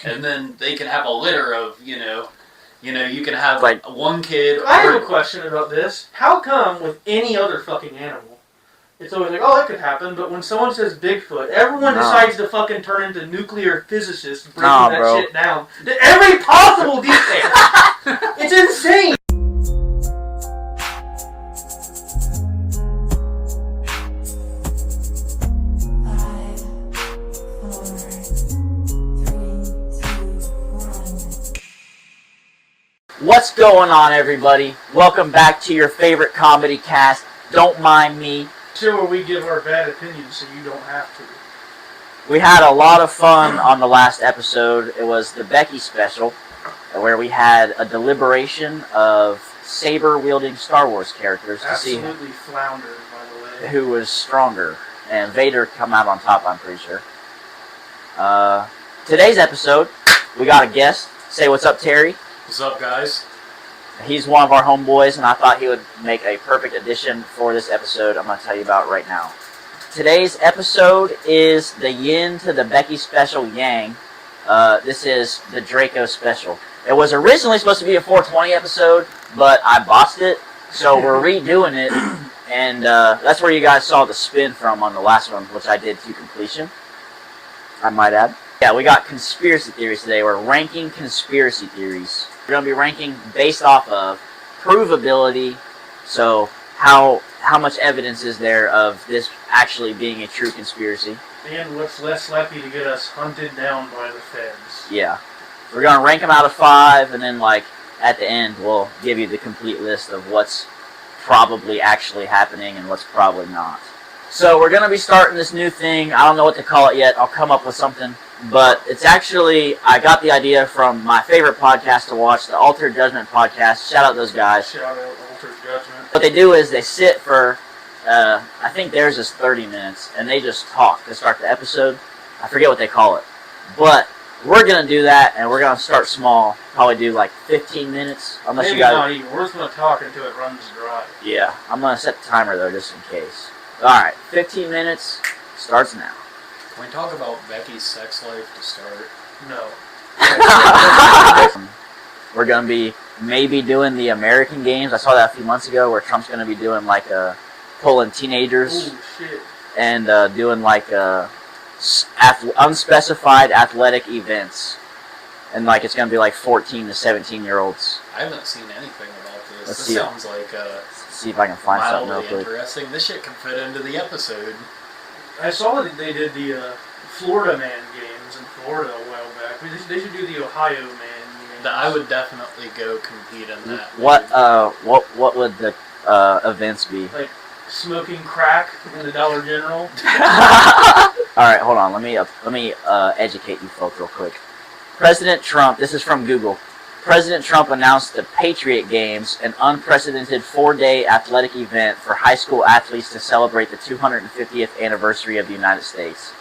and then they can have a litter of, you can have like one kid. I have a question about this. How come with any other fucking animal, it's always like, oh, that could happen, but when someone says Bigfoot, everyone decides to fucking turn into nuclear physicists breaking that shit down to every possible detail. It's insane. What's going on, everybody? Welcome back to your favorite comedy cast, Don't Mind Me. Show where we give our bad opinions so you don't have to. We had a lot of fun on the last episode. It was the Drxco Special, where we had a deliberation of saber-wielding Star Wars characters to see floundered, by the way, who was stronger. And Vader come out on top, I'm pretty sure. Today's episode, we got a guest. Say what's up, Terry. What's up, guys? He's one of our homeboys, and I thought he would make a perfect addition for this episode I'm going to tell you about right now. Today's episode is the yin to the Drxco Special yang. This is the Drxco Special. It was originally supposed to be a 420 episode, but I botched it, so we're redoing it, and that's where you guys saw the spin from on the last one, which I did to completion, I might add. Yeah, we got conspiracy theories today. We're ranking conspiracy theories. We're going to be ranking based off of provability, so how much evidence is there of this actually being a true conspiracy. And what's less likely to get us hunted down by the feds. Yeah. We're going to rank them out of 5, and then, at the end, we'll give you the complete list of what's probably actually happening and what's probably not. So we're going to be starting this new thing. I don't know what to call it yet. I'll come up with something. But it's actually, I got the idea from my favorite podcast to watch, the Altered Judgment podcast. Shout out those guys. Shout out Altered Judgment. What they do is they sit for, I think theirs is 30 minutes, and they just talk to start the episode. I forget what they call it. But we're going to do that, and we're going to start small. Probably do 15 minutes. Unless Maybe you guys... not even. We're just going to talk until it runs dry. Yeah, I'm going to set the timer, though, just in case. Alright, 15 minutes starts now. Can we talk about Becky's sex life to start? No. We're going to be maybe doing the American games. I saw that a few months ago where Trump's going to be doing pulling teenagers. Ooh, shit. And doing unspecified athletic events. And it's going to be 14 to 17-year-olds. I haven't seen anything about this. Let's this see sounds like see if I can find something real mildly quick. interesting. This shit can fit into the episode. I saw that they did the Florida Man games in Florida a while back. They should do the Ohio Man games. I would definitely go compete in that. What would the events be? Smoking crack in the Dollar General. All right, hold on. Let me educate you folks real quick. President Trump. This is from Google. President Trump announced the Patriot Games, an unprecedented 4-day athletic event for high school athletes to celebrate the 250th anniversary of the United States.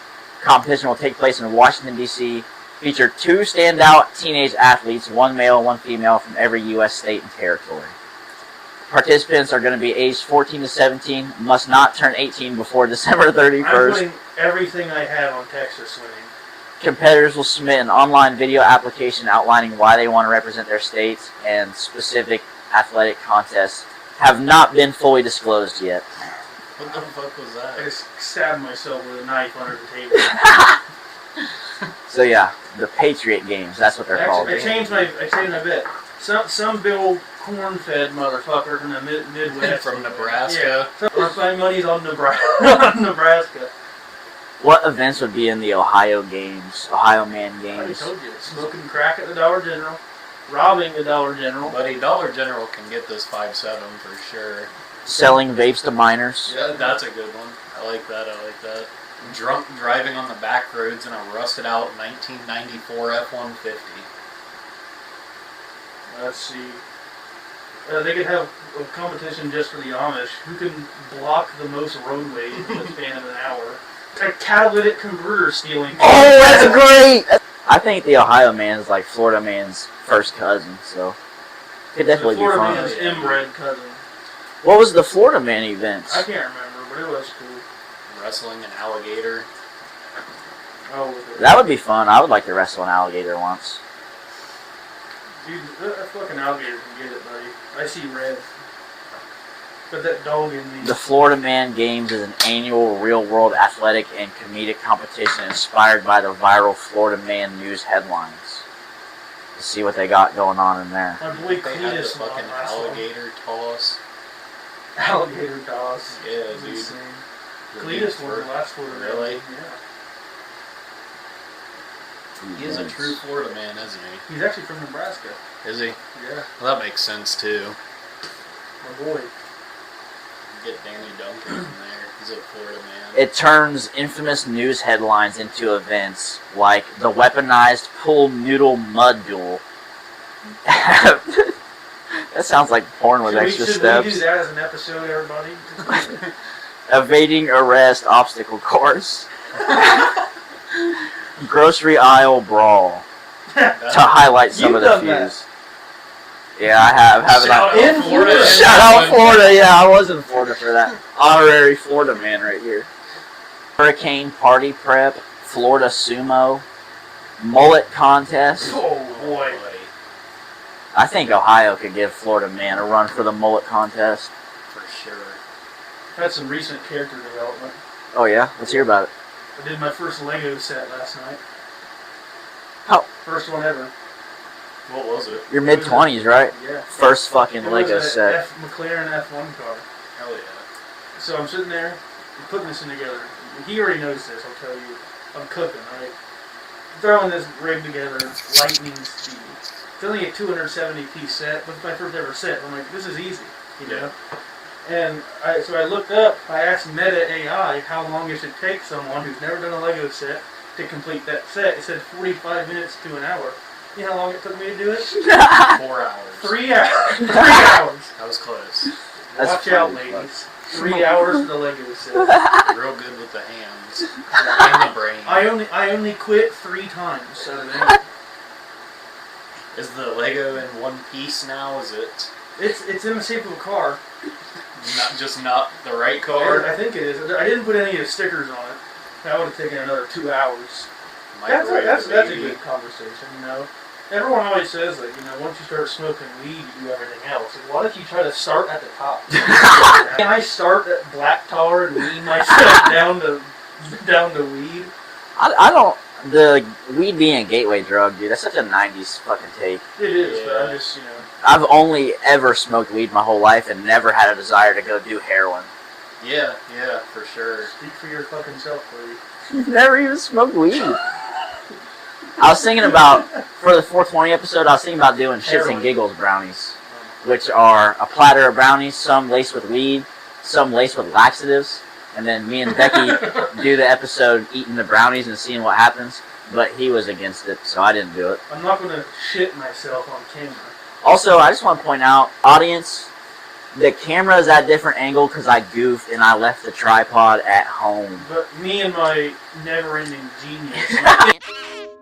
Competition will take place in Washington, D.C., feature 2 standout teenage athletes, 1 male, 1 female, from every U.S. state and territory. Participants are going to be aged 14 to 17, must not turn 18 before December 31st. I'm putting everything I have on Texas swimming. Competitors will submit an online video application outlining why they want to represent their states, and specific athletic contests have not been fully disclosed yet. What the fuck was that? I just stabbed myself with a knife under the table. So yeah, the Patriot Games, that's what they're called. I changed my bet. Some big old corn-fed motherfucker from the Midwest. From Nebraska. Yeah. My money's on Nebraska. What events would be in the Ohio Games, Ohio Man I Games? told you, smoking crack at the Dollar General, robbing the Dollar General. Buddy, Dollar General can get this 5-7 for sure. Selling vapes to minors. Yeah, that's a good one. I like that. Drunk driving on the back roads in a rusted out 1994 F-150. Let's see. They could have a competition just for the Amish. Who can block the most roadways in the span of an hour? A catalytic converter stealing. Oh, that's great! I think the Ohio Man is Florida Man's first cousin, so could definitely be fun. Florida Man's inbred cousin. What was the Florida Man events? I can't remember, but it was cool. Wrestling an alligator. Oh, That would be fun. I would like to wrestle an alligator once. Dude, that fucking alligator can get it, buddy. I see red. But that dog in me. The Florida Man Games is an annual real-world athletic and comedic competition inspired by the viral Florida Man news headlines. Let's see what they got going on in there. My boy They had the Cletus won fucking last one. alligator toss. Alligator toss. Yeah, That's dude. insane. The Cletus dude won the for- last Florida Man Really? game, yeah. He is a true Florida man, isn't he? He's actually from Nebraska. Is he? Yeah, Well, that makes sense too. my boy. Get Danny Duncan in there. He's a Florida man. It turns infamous news headlines into events like the weaponized pool noodle mud duel. That sounds like porn with extra should steps. we do that as an episode, everybody? Evading arrest obstacle course. Grocery aisle brawl. To highlight some You've of the done that. fews. Yeah, I have. Haven't Shout I? out In Florida. Florida. Shout out Florida. Yeah, I was in Florida for that. Honorary Florida man right here. Hurricane party prep. Florida sumo. Mullet contest. Oh boy. I think Ohio could give Florida man a run for the mullet contest. For sure. Had some recent character development. Oh yeah? Let's hear about it. I did my first Lego set last night. How? First one ever. What was it? You're mid-20s, right? Yeah. First fucking It Lego was a set. McLaren F1 car. Hell yeah. So I'm sitting there, I'm putting this in together. He already knows this, I'll tell you. I'm cooking, right? Throwing this rig together, lightning speed. It's only a 270-piece set, but it's my first ever set. I'm like, this is easy, you know? And so I looked up, I asked Meta AI how long it should take someone who's never done a Lego set to complete that set. It said 45 minutes to an hour. You know how long it took me to do it? 4 hours. 3 hours. 3 hours. That was close. That's Watch out, funny, ladies. 3 hours for the Lego set. Real good with the hands and the brain. I only quit 3 times out of 8. Is the Lego in one piece now? Is it It's in the shape of a car. not the right car? I think it is. I didn't put any of the stickers on it. That would have taken another 2 hours. Microwave That's a baby. good conversation, you know. Everyone always says that, you know, once you start smoking weed, you do everything else. Like, what if you try to start at the top? Can I start at black tar and wean myself down to weed? I don't... The weed being a gateway drug, dude, that's such a 90s fucking take. It is, but Yeah. I just, you know. I've only ever smoked weed my whole life and never had a desire to go do heroin. Yeah, for sure. Speak for your fucking self, buddy. Never even smoked weed. I was thinking about, for the 420 episode, I was thinking about doing shits and giggles brownies, which are a platter of brownies, some laced with weed, some laced with laxatives, and then me and Becky do the episode eating the brownies and seeing what happens, but he was against it, so I didn't do it. I'm not going to shit myself on camera. Also, I just want to point out, audience, the camera is at a different angle because I goofed and I left the tripod at home. But me and my never-ending genius.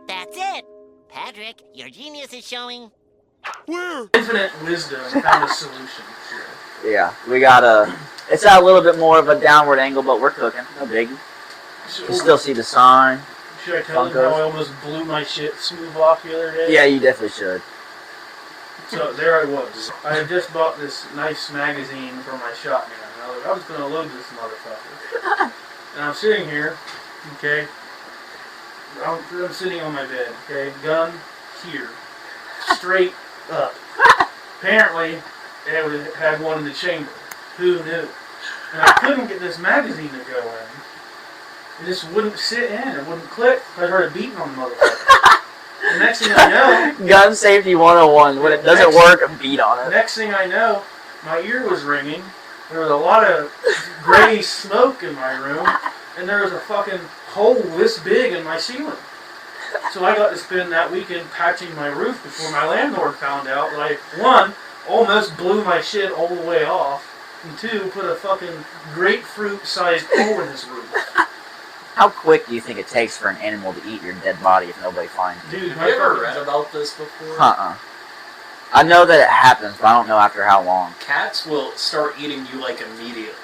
That's it. Patrick, your genius is showing. Infinite wisdom found a solution. Yeah, we got it's at a little bit more of a downward angle, but we're cooking. No biggie. You can still see the sign. Should I tell them Funkos. how I almost blew my shit smooth off the other day? Yeah, you definitely should. So there I was. I had just bought this nice magazine for my shotgun. And I was like, I'm just gonna load this motherfucker. And I'm sitting here, okay. I'm sitting on my bed, okay. Gun here, straight up. Apparently, it had one in the chamber. Who knew? And I couldn't get this magazine to go in. It just wouldn't sit in. It wouldn't click. I started beating on the motherfucker. The next thing I know, Gun safety 101. When it doesn't work, beat on it. next thing I know, my ear was ringing. There was a lot of gray smoke in my room, and there was a fucking hole this big in my ceiling. So I got to spend that weekend patching my roof before my landlord found out that I, 1, almost blew my shit all the way off, and 2, put a fucking grapefruit-sized hole in his roof. How quick do you think it takes for an animal to eat your dead body if nobody finds it? Dude, Have you ever read about this before? I know that it happens, but I don't know after how long. Cats will start eating you like immediately.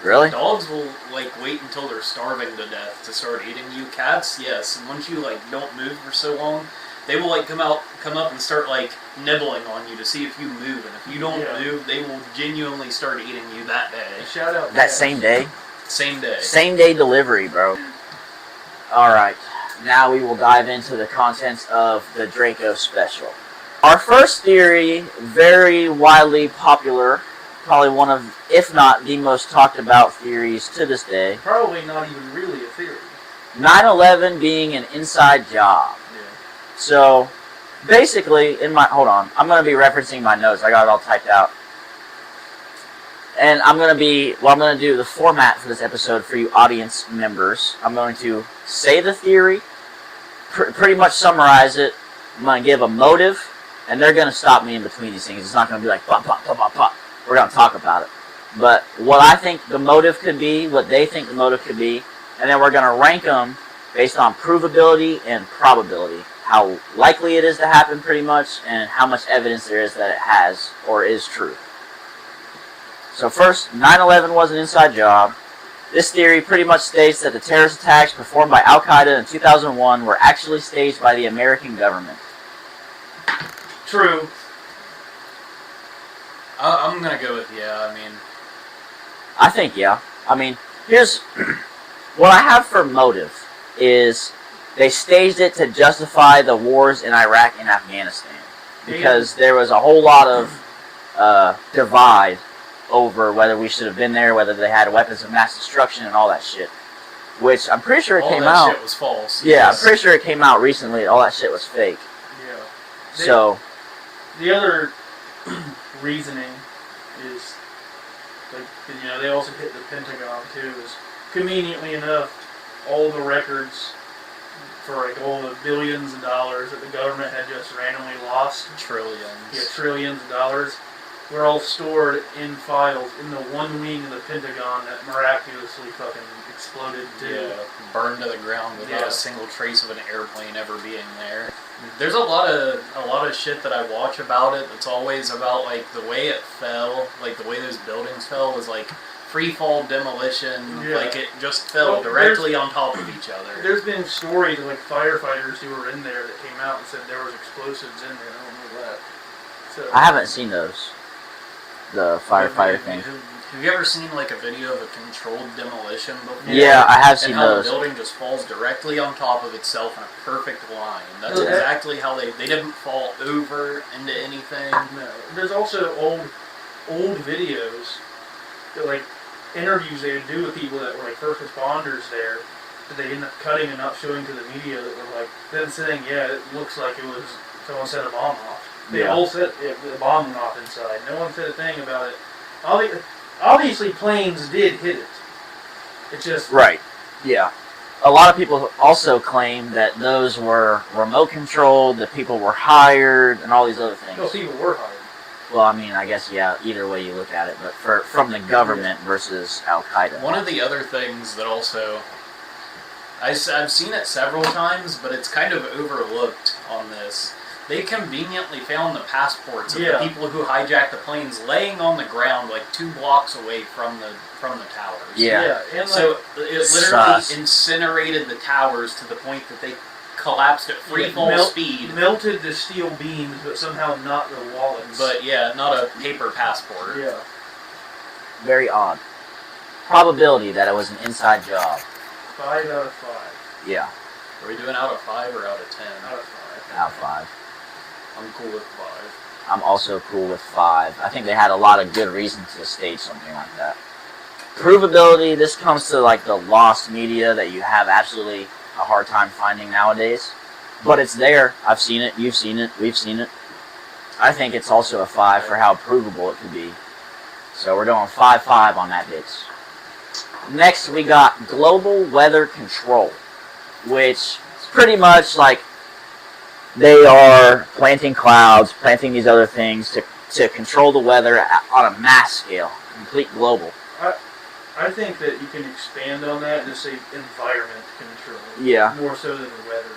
Really? Dogs will like wait until they're starving to death to start eating you. Cats, yes, and once you like don't move for so long, they will like come up and start like nibbling on you to see if you move, and if you don't move, they will genuinely start eating you that day. Shout out that same day. Same day. Same day delivery, bro. All right, now we will dive into the contents of the Drxco Special. Our first theory, very widely popular, probably one of, if not the most talked about theories to this day. Probably not even really a theory. 9/11 being an inside job. Yeah. So, basically, hold on, I'm going to be referencing my notes. I got it all typed out. And I'm going to do the format for this episode for you audience members. I'm going to say the theory, pretty much summarize it. I'm going to give a motive, and they're going to stop me in between these things. It's not going to be like, pop, pop, pop, pop, pop. We're going to talk about it. But what I think the motive could be, what they think the motive could be, and then we're going to rank them based on provability and probability. How likely it is to happen, pretty much, and how much evidence there is that it has or is true. So first, 9/11 was an inside job. This theory pretty much states that the terrorist attacks performed by Al-Qaeda in 2001 were actually staged by the American government. True. I'm going to go with yeah, I mean... I think, yeah. I mean, here's... what I have for motive is they staged it to justify the wars in Iraq and Afghanistan. Because there was a whole lot of divide over whether we should have been there, whether they had weapons of mass destruction and all that shit. Which I'm pretty sure it came out... All that shit was false. Yeah, I'm pretty sure it came out recently. All that shit was fake. Yeah. So... The other reasoning is, like, you know, they also hit the Pentagon, too, is conveniently enough, all the records for, like, all the billions of dollars that the government had just randomly lost. Trillions. Yeah, trillions of dollars. Were all stored in files in the one wing of the Pentagon that miraculously fucking exploded too. Yeah, burned to the ground without a single trace of an airplane ever being there. There's a lot of shit that I watch about it that's always about like the way it fell, like the way those buildings fell was like free fall demolition, like it just fell directly on top of each other. There's been stories of like firefighters who were in there that came out and said there was explosives in there. I don't know that. So, I haven't seen those. The firefighter thing. Have you ever seen like a video of a controlled demolition before? Yeah, I have seen those. And how the building just falls directly on top of itself in a perfect line. That's exactly how they didn't fall over into anything. No. There's also old videos, that, like interviews they would do with people that were like first responders there, that they ended up cutting and not showing to the media that were like them saying, yeah, it looks like it was someone set a bomb off. They all said the bomb went off inside. No one said a thing about it. Obviously, planes did hit it. It just... Right. Yeah. A lot of people also claim that those were remote controlled, that people were hired, and all these other things. No, people were hired. Well, I mean, I guess, yeah, either way you look at it, but from the government versus Al-Qaeda. One of the other things that also... I've seen it several times, but it's kind of overlooked on this. They conveniently found the passports of the people who hijacked the planes laying on the ground like 2 blocks away from the towers. Yeah. And so it literally incinerated the towers to the point that they collapsed at free fall speed. Melted the steel beams, but somehow not the wallets. But yeah, not a paper passport. Yeah. Very odd. Probability that it was an inside job. 5 out of 5. Yeah. Are we doing out of 5 or out of 10? Out of 5. Out of 5. I'm cool with 5. I'm also cool with 5. I think they had a lot of good reason to stage something like that. Provability, this comes to like the lost media that you have absolutely a hard time finding nowadays. But it's there. I've seen it, you've seen it, we've seen it. I think it's also a 5 for how provable it could be. So we're going 5-5 on that bitch. Next we got global weather control, which is pretty much like they are planting clouds, planting these other things to control the weather on a mass scale, complete global. I think that you can expand on that and just say environment control. Yeah. More so than the weather.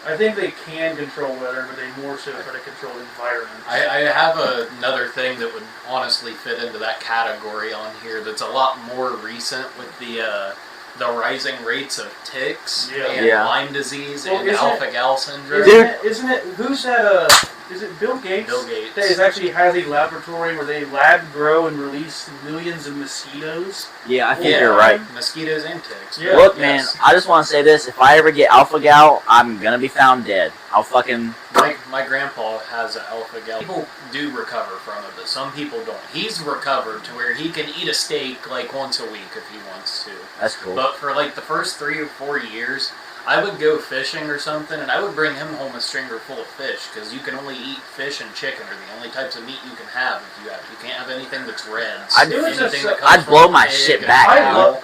I think they can control weather, but they more so try to control environment. I have another thing that would honestly fit into that category on here that's a lot more recent with the rising rates of ticks and Lyme disease and alpha-gal syndrome. Isn't it? Who's that? Is it Bill Gates? Bill Gates. That actually has a laboratory where they lab grow and release millions of mosquitoes. Yeah, I think you're right. Mosquitoes and ticks. Yeah. Look, man, I just want to say this. If I ever get alpha-gal, I'm going to be found dead. I'll fucking... My grandpa has an alpha-gal. People do recover from it, but some people don't. He's recovered to where he can eat a steak like once a week if he wants to. That's cool. But for like the first 3 or 4 years, I would go fishing or something, and I would bring him home a stringer full of fish, because you can only eat fish and chicken are the only types of meat you can have. You can't have anything that's red. I'd blow my shit back.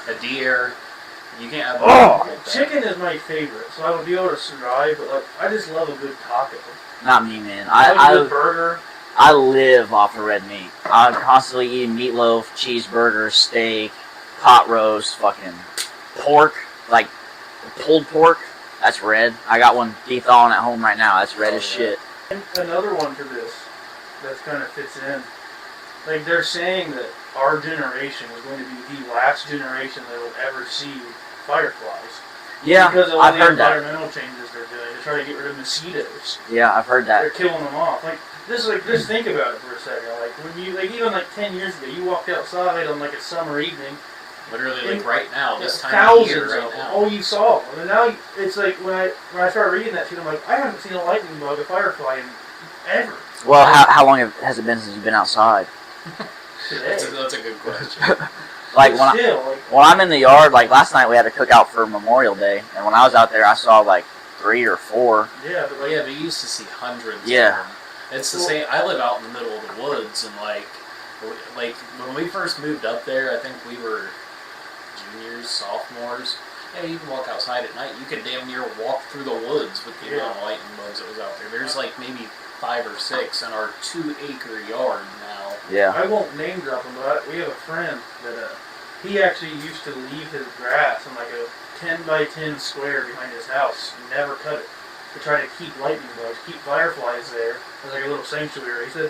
A deer. You can't have like chicken is my favorite, so I would be able to survive, but like, I just love a good taco. Not me, man. I love a good burger. I live off of red meat. I'm constantly eating meatloaf, cheeseburger, steak, pot roast, fucking pork, like pulled pork. That's red. I got one de-thawing at home right now. That's red as shit. And another one for this that kind of fits in. Like, they're saying that our generation is going to be the last generation that will ever see fireflies. Yeah, because of all I've the heard that. environmental changes they're doing to try to get rid of mosquitoes. Yeah, I've heard that. They're killing them off. Like, just think about it for a second. Like, when you, like, even like 10 years ago, you walked outside on like a summer evening. Literally, like right now, this time thousands of year, right now. Oh, you saw them. And now it's like when I started reading that shit, I'm like, I haven't seen a lightning bug, a firefly, in ever. Well, how long has it been since you've been outside? Today. That's a good question. Like when I'm in the yard, like last night we had a cookout for Memorial Day, and when I was out there, I saw like 3 or 4. Yeah, but you used to see hundreds. Yeah. Of them. It's the same. I live out in the middle of the woods, and like when we first moved up there, I think we were juniors, sophomores. Yeah, you can walk outside at night. You could damn near walk through the woods with the amount of lightning bugs that was out there. There's like maybe 5 or 6 in our 2-acre yard now. Yeah. I won't name drop him, but we have a friend that he actually used to leave his grass in like a 10 by 10 square behind his house. Never cut it to try to keep lightning bugs, keep fireflies there. As like a little sanctuary. He said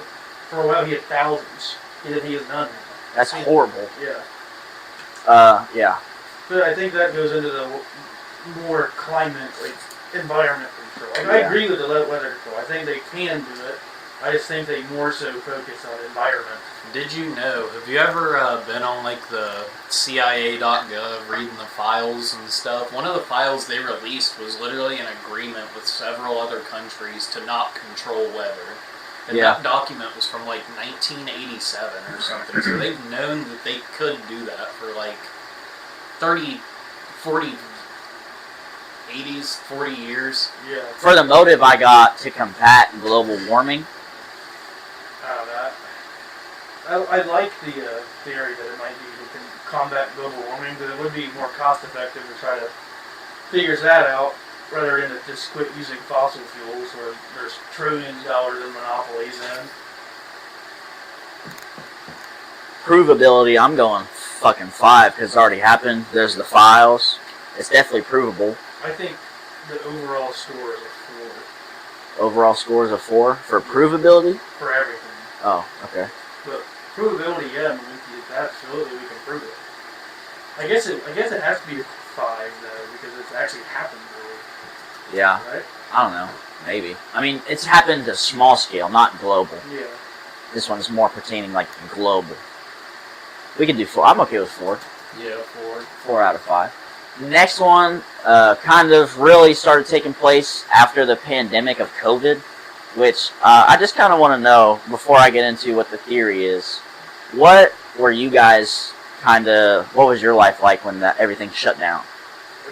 for a while he had thousands. He has none now. That's horrible. Yeah. Yeah. But I think that goes into the more climate, like environment control. Like, I agree with the weather control. I think they can do it. I just think they more so focus on environment. Did you know? Have you ever been on like the CIA.gov reading the files and stuff? One of the files they released was literally an agreement with several other countries to not control weather. And that document was from like 1987 or something. So they've known that they could do that for like 30, 40, 80s, 40 years. Yeah. For the motive I got to combat global warming. I like the theory that it might be we can combat global warming, but it would be more cost effective to try to figure that out rather than to just quit using fossil fuels where there's trillions of dollars in monopolies in. Provability, I'm going fucking 5 because it's already happened. There's the files. It's definitely provable. I think the overall score is a 4. Overall score is a 4 for provability? For everything. Oh, okay. But provability, yeah, I mean, absolutely we can prove it. I guess it has to be a 5 though, because it's actually happened really. Yeah. Right? I don't know. Maybe. I mean, it's happened to small scale, not global. Yeah. This one's more pertaining like global. We can do 4. I'm okay with 4. Yeah, 4. 4 out of 5. Next one kind of really started taking place after the pandemic of COVID, which I just kind of want to know, before I get into what the theory is, what were you guys what was your life like when everything shut down?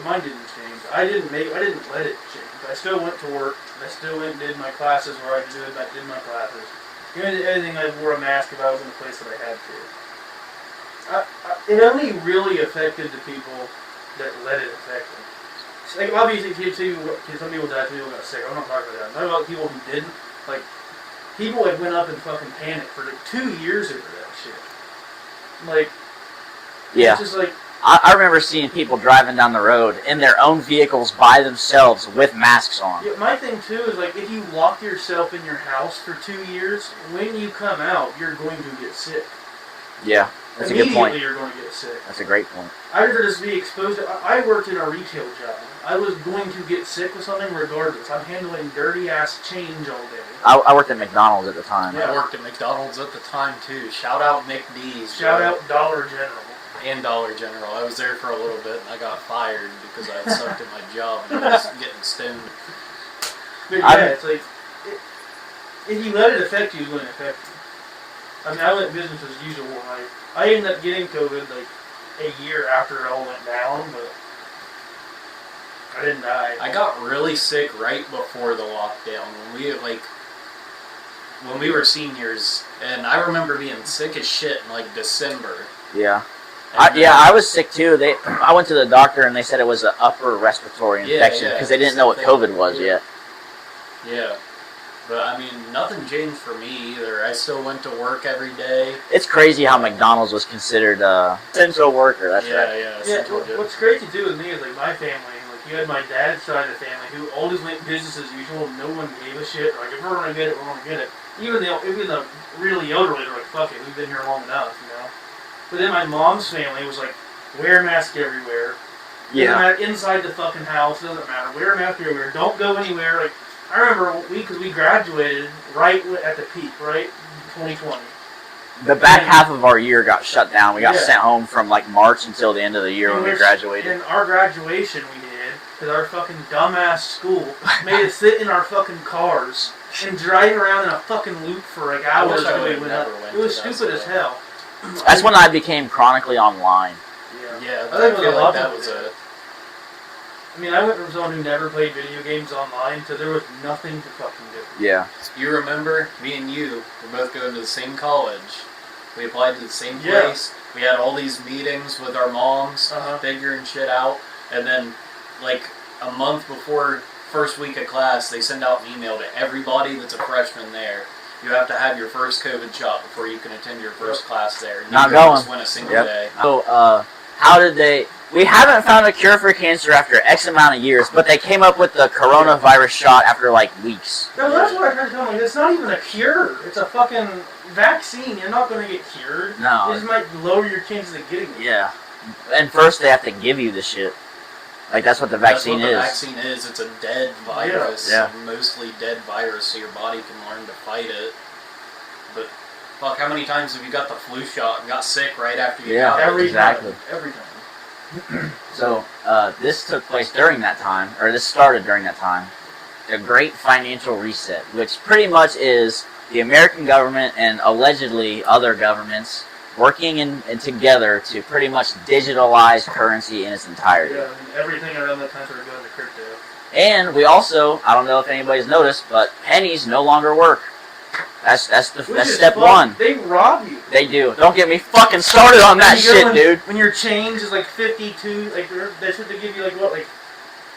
Mine didn't change. I didn't let it change. I still went to work. I still went and did my classes where I did my classes. Even anything, I wore a mask if I was in a place that I had to. It only really affected the people that let it affect them. Like, obviously, some people died, some people got sick. I'm not talking about that. I'm talking about people who didn't. Like, people had went up in fucking panic for like 2 years over that shit. Like, yeah. It's just like, I remember seeing people driving down the road in their own vehicles by themselves with masks on. Yeah, my thing too is like if you lock yourself in your house for 2 years, when you come out, you're going to get sick. Yeah, that's a good point. Immediately, you're going to get sick. That's a great point. I'd rather just be exposed to. I worked in a retail job. I was going to get sick with something regardless. I'm handling dirty ass change all day. I worked at McDonald's at the time. I worked at McDonald's at the time too. Shout out McD's. Shout out Dollar General. And Dollar General. I was there for a little bit and I got fired because I had sucked at my job and I was getting stoned. But yeah, it's like, if you let it affect you, it's going to affect you. I mean, I went business as usual. I ended up getting COVID like a year after it all went down, but I didn't die. I got really sick right before the lockdown when we were seniors, and I remember being sick as shit in like December. Yeah. I was sick too. I went to the doctor and they said it was an upper respiratory infection because they didn't know what COVID was yet. Yeah. But I mean, nothing changed for me either. I still went to work every day. It's crazy how McDonald's was considered essential worker. That's right. Yeah. What's crazy too with me is like my family. Like you had my dad's side of the family who always went business as usual. No one gave a shit. Like if we're gonna get it, we're gonna get it. Even the really elderly are like, fuck it, we've been here long enough, you know. But then my mom's family was like, wear a mask everywhere. Yeah. Doesn't matter, inside the fucking house, doesn't matter. Wear a mask everywhere. Don't go anywhere. Like I remember because we graduated right at the peak, right? 2020. The back half of our year got shut down. We got sent home from like March until the end of the year when we graduated. And our graduation we did, because our fucking dumbass school made us sit in our fucking cars and drive around in a fucking loop for like hours. It was stupid as hell. That's when I became chronically online. Yeah, I feel like that was it. I mean, I went from someone who never played video games online to there was nothing to fucking do. Yeah. You remember, me and you were both going to the same college. We applied to the same place. We had all these meetings with our moms, figuring shit out. And then, like, a month before first week of class, they send out an email to everybody that's a freshman there. You have to have your first COVID shot before you can attend your first class there. Not going. Went a single day. So, how did they... We haven't found a cure for cancer after X amount of years, but they came up with the coronavirus shot after, like, weeks. No, that's what I tried to tell them. It's not even a cure. It's a fucking vaccine. You're not going to get cured. No. It just might lower your chances of getting it. Yeah. And first they have to give you the shit. Like, that's what the vaccine is. That's what the vaccine is. It's a dead virus. Yeah. A mostly dead virus, so your body can learn to fight it. But, fuck, how many times have you got the flu shot and got sick right after you got it? Every time. So, this took place during that time, or this started during that time. The Great Financial Reset, which pretty much is the American government and allegedly other governments working in together to pretty much digitalize currency in its entirety. Yeah, and everything around the country going to crypto. And we also, I don't know if anybody's noticed, but pennies no longer work. That's step one. They rob you. They do. Don't get me fucking started on that shit, dude. When your change is like 52, like they're supposed to give you like what, like.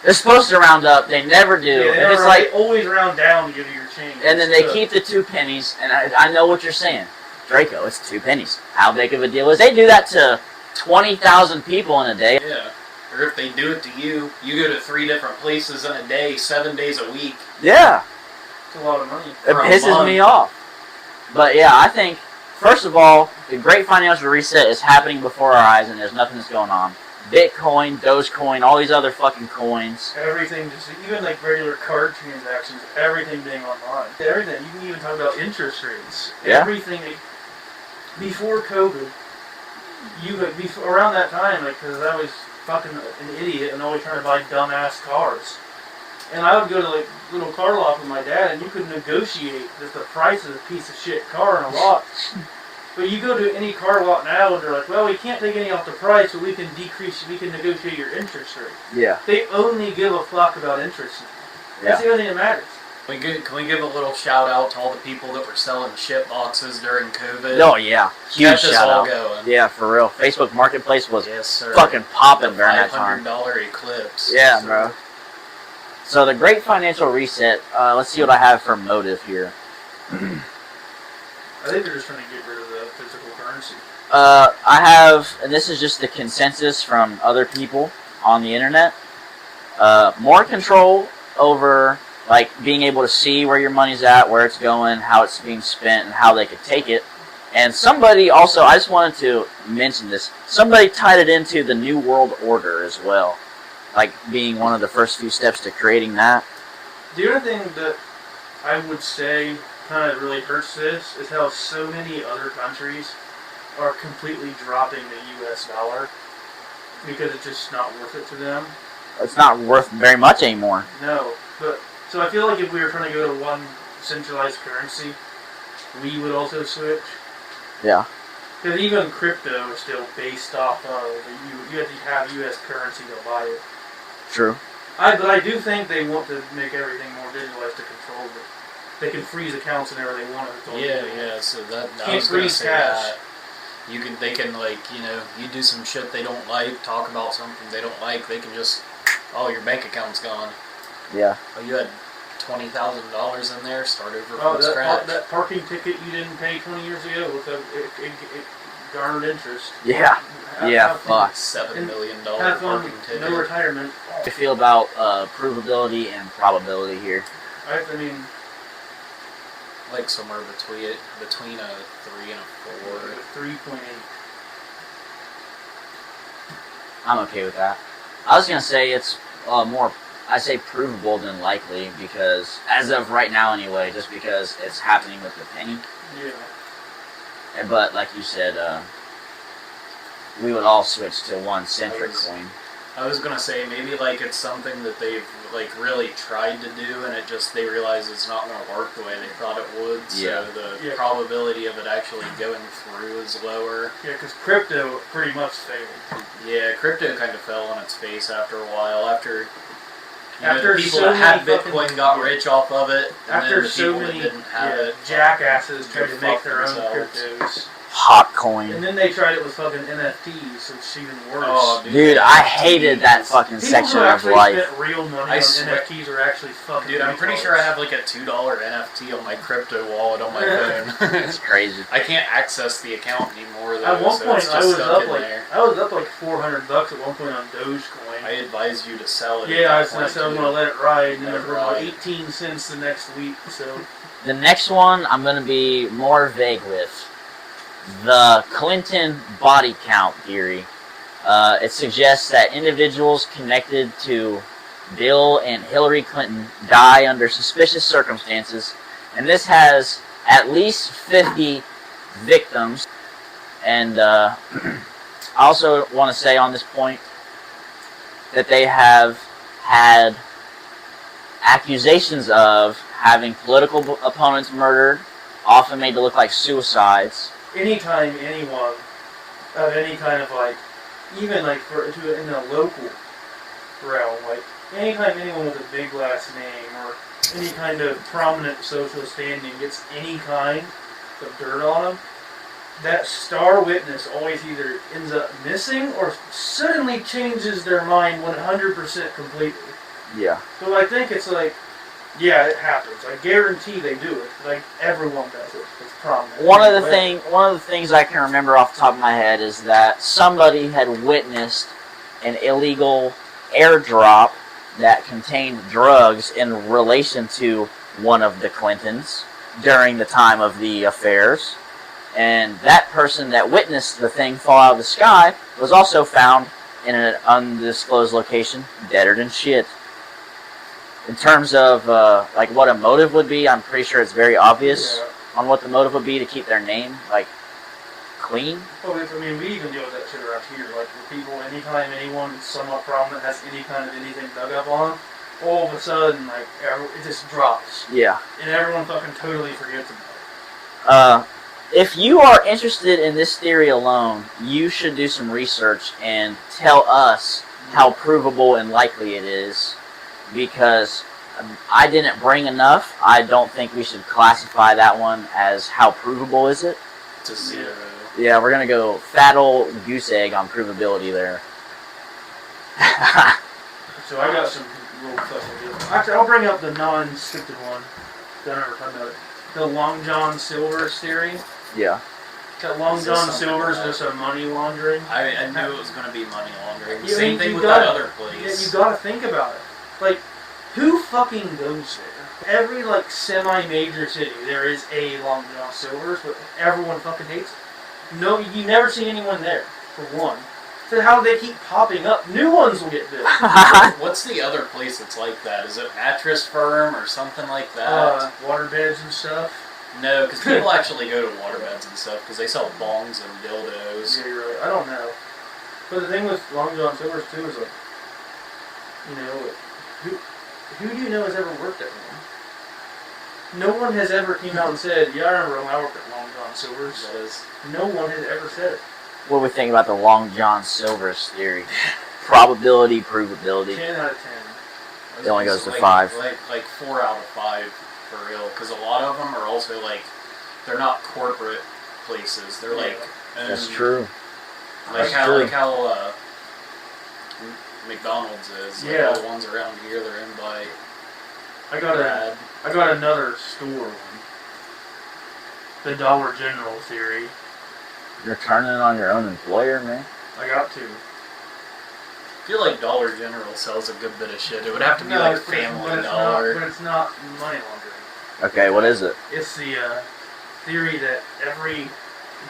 They're supposed to round up. They never do. Yeah, they always round down to give you your change. And then they keep the 2 pennies. And I know what you're saying, Drxco. It's 2 pennies. How big of a deal is? They do that to 20,000 people in a day. Yeah. Or if they do it to you, you go to 3 different places in a day, 7 days a week. Yeah. It's a lot of money. It pisses me off. But yeah, I think, first of all, the Great Financial Reset is happening before our eyes and there's nothing that's going on. Bitcoin, Dogecoin, all these other fucking coins. Everything, just even like regular card transactions, everything being online. Everything. You can even talk about interest rates. Yeah. Everything. Before COVID, around that time, like, because I was fucking an idiot and always trying to buy dumbass cars. And I would go to like little car lot with my dad, and you could negotiate just the price of a piece of shit car in a lot. But you go to any car lot now, and they're like, "Well, we can't take any off the price, but we can negotiate your interest rate." Yeah. They only give a fuck about interest. That's the only thing that matters. Can we give a little shout out to all the people that were selling shit boxes during COVID? Oh yeah, huge shout out. Going. Yeah, for real. Facebook Marketplace was yes, fucking popping during that time. $500 eclipse. Yeah, bro. So the Great Financial Reset, let's see what I have for motive here. I think they're just trying to get rid of the physical currency. I have, and this is just the consensus from other people on the internet, more control over like being able to see where your money's at, where it's going, how it's being spent, and how they could take it. And somebody also, I just wanted to mention this, somebody tied it into the New World Order as well, like being one of the first few steps to creating that. The other thing that I would say kind of really hurts this is how so many other countries are completely dropping the US dollar because it's just not worth it to them. It's not worth very much anymore. No, but so I feel like if we were trying to go to one centralized currency, we would also switch. Yeah. Because even crypto is still based off of you have to have U.S. currency to buy it. True. But I do think they want to make everything more digitalized to control it. They can freeze accounts whenever they want it. Yeah. So that I Can't was gonna freeze say cash. that. They can like, you do some shit they don't like, talk about something they don't like, they can just, your bank account's gone. Yeah. Oh, you had $20,000 in there, start over from scratch. That parking ticket you didn't pay 20 years ago, it garnered interest. Yeah. Fuck. $7 million Have fun, parking ticket. no retirement. How do you feel about provability and probability here? I mean, like somewhere between a 3 and a 4. 3.8. I'm okay with that. I was gonna say it's more, I say provable than likely because, as of right now anyway, just because it's happening with the penny. Yeah. But like you said, we would all switch to one centric coin. I was gonna say maybe like it's something that they've like really tried to do, and they realize it's not gonna work the way they thought it would. So the probability of it actually going through is lower. Yeah, because crypto pretty much failed. Yeah, crypto kind of fell on its face after a while. After people so that had many Bitcoin got rich off of it, and after then the so people many that didn't have it, jackasses tried to fuck make their own themselves. cryptos. Hot coin. And then they tried it with fucking NFTs, so it's even worse. Oh, Dude, I hated that fucking People section who of actually life. spent real money I on swear- NFTs are actually fucking Dude, I'm pretty retards. sure I have like a $2 NFT on my crypto wallet on my phone. It's crazy. I can't access the account anymore though. At one so point, it's I just was stuck up in like there. $400 at one point on Dogecoin. I advise you to sell it. Yeah, I at that said I'm point, gonna let it ride, and then Let it for about ride. 18 cents the next week. So The next one I'm going to be more vague with. The Clinton body count theory. It suggests that individuals connected to Bill and Hillary Clinton die under suspicious circumstances, and this has at least 50 victims. And I also want to say on this point that they have had accusations of having political opponents murdered, often made to look like suicides. anytime anyone of any kind of like, even like in a local realm, like anytime anyone with a big last name or any kind of prominent social standing gets any kind of dirt on them, that star witness always either ends up missing or suddenly changes their mind 100% completely. Yeah. So I think it's like, yeah, it happens. I guarantee they do it. Like everyone does it. It's prominent. One of the things I can remember off the top of my head is that somebody had witnessed an illegal airdrop that contained drugs in relation to one of the Clintons during the time of the affairs. And that person that witnessed the thing fall out of the sky was also found in an undisclosed location, deader than shit. In terms of like what a motive would be, I'm pretty sure it's very obvious on what the motive would be to keep their name like clean. Well, I mean, we even deal with that shit around here. Like, with people, anytime anyone somewhat prominent has any kind of anything dug up on them, all of a sudden, like, it just drops. Yeah. And everyone fucking totally forgets about it. If you are interested in this theory alone, you should do some research and tell us how provable and likely it is, because I didn't bring enough. I don't think we should classify that one as how provable is it. It's a 0. Yeah, we're going to go fat old goose egg on provability there. So I got some real fucking deals. Actually, I'll bring up the non-scripted one. Don't ever talk about it. The Long John Silver's theory. Yeah. That Long John Silver's just a money laundering. I knew it was going to be money laundering. Yeah, Same thing with that other place. Yeah, you gotta think about it. Like, who fucking goes there? Every, like, semi-major city, there is a Long John Silver's, but everyone fucking hates it. No, you never see anyone there, for one. So how do they keep popping up? New ones will get built. What's the other place that's like that? Is it Mattress Firm or something like that? Waterbeds and stuff. No, because people actually go to waterbeds and stuff because they sell bongs and dildos. Yeah, you're right. I don't know. But the thing with Long John Silver's too is like, you know, who do you know has ever worked at one? No one has ever came out and said, yeah, I remember when I worked at Long John Silver's. That is. No one has ever said it. What do we think about the Long John Silver's theory? Probability, provability. 10 out of 10. It only goes to like, 5. Like 4 out of 5 for real. Because a lot of them are also like, they're not corporate places. They're like. That's true. Like how McDonald's is. Like yeah. all the ones around here, they're in by. I got another store one. The Dollar General theory. You're turning on your own employer, man. I got to. I feel like Dollar General sells a good bit of shit. It would have to be like Family Dollar. But it's not money laundering. Okay, what is it? It's the theory that every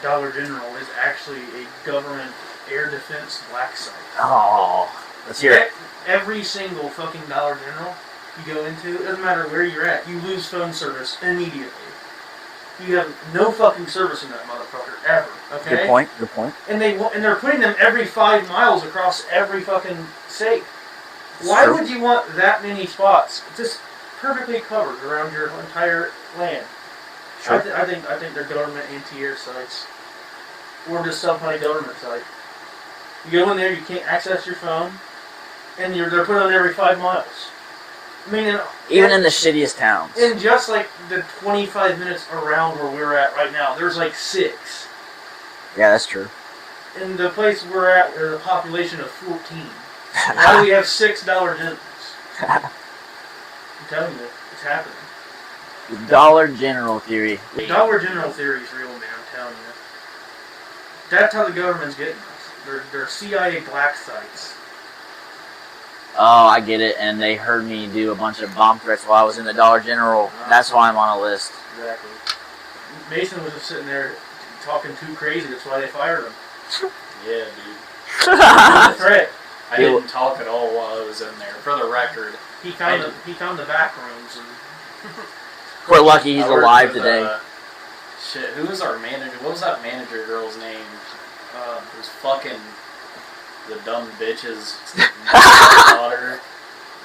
Dollar General is actually a government air defense black site. Oh, let's hear it. Every single fucking Dollar General you go into, it doesn't matter where you're at, you lose phone service immediately. You have no fucking service in that motherfucker ever. Okay. Good point. Good point. And they're putting them every 5 miles across every fucking state. Why would you want that many spots? It's just perfectly covered around your entire land. Sure. I think they're government anti-air sites, or just some kind of government site. You go in there, you can't access your phone, and they're put on every 5 miles. I mean, even in the shittiest towns. In just like the 25 minutes around where we're at right now, there's like 6. Yeah, that's true. In the place we're at, there's a population of 14. Why do we have $6 Generals? I'm telling you, it's happening. The Dollar General theory. The Dollar General theory is real, man. I'm telling you. That's how the government's getting us. They're CIA black sites. Oh, I get it. And they heard me do a bunch of bomb threats while I was in the Dollar General. That's why I'm on a list. Exactly. Mason was just sitting there talking too crazy. That's why they fired him. Yeah, dude. He was a threat. I didn't talk at all while I was in there. For the record, He found the back rooms and. We're lucky he's I worked alive with, today. Shit, who was our manager? What was that manager girl's name? It was fucking the dumb bitch's daughter.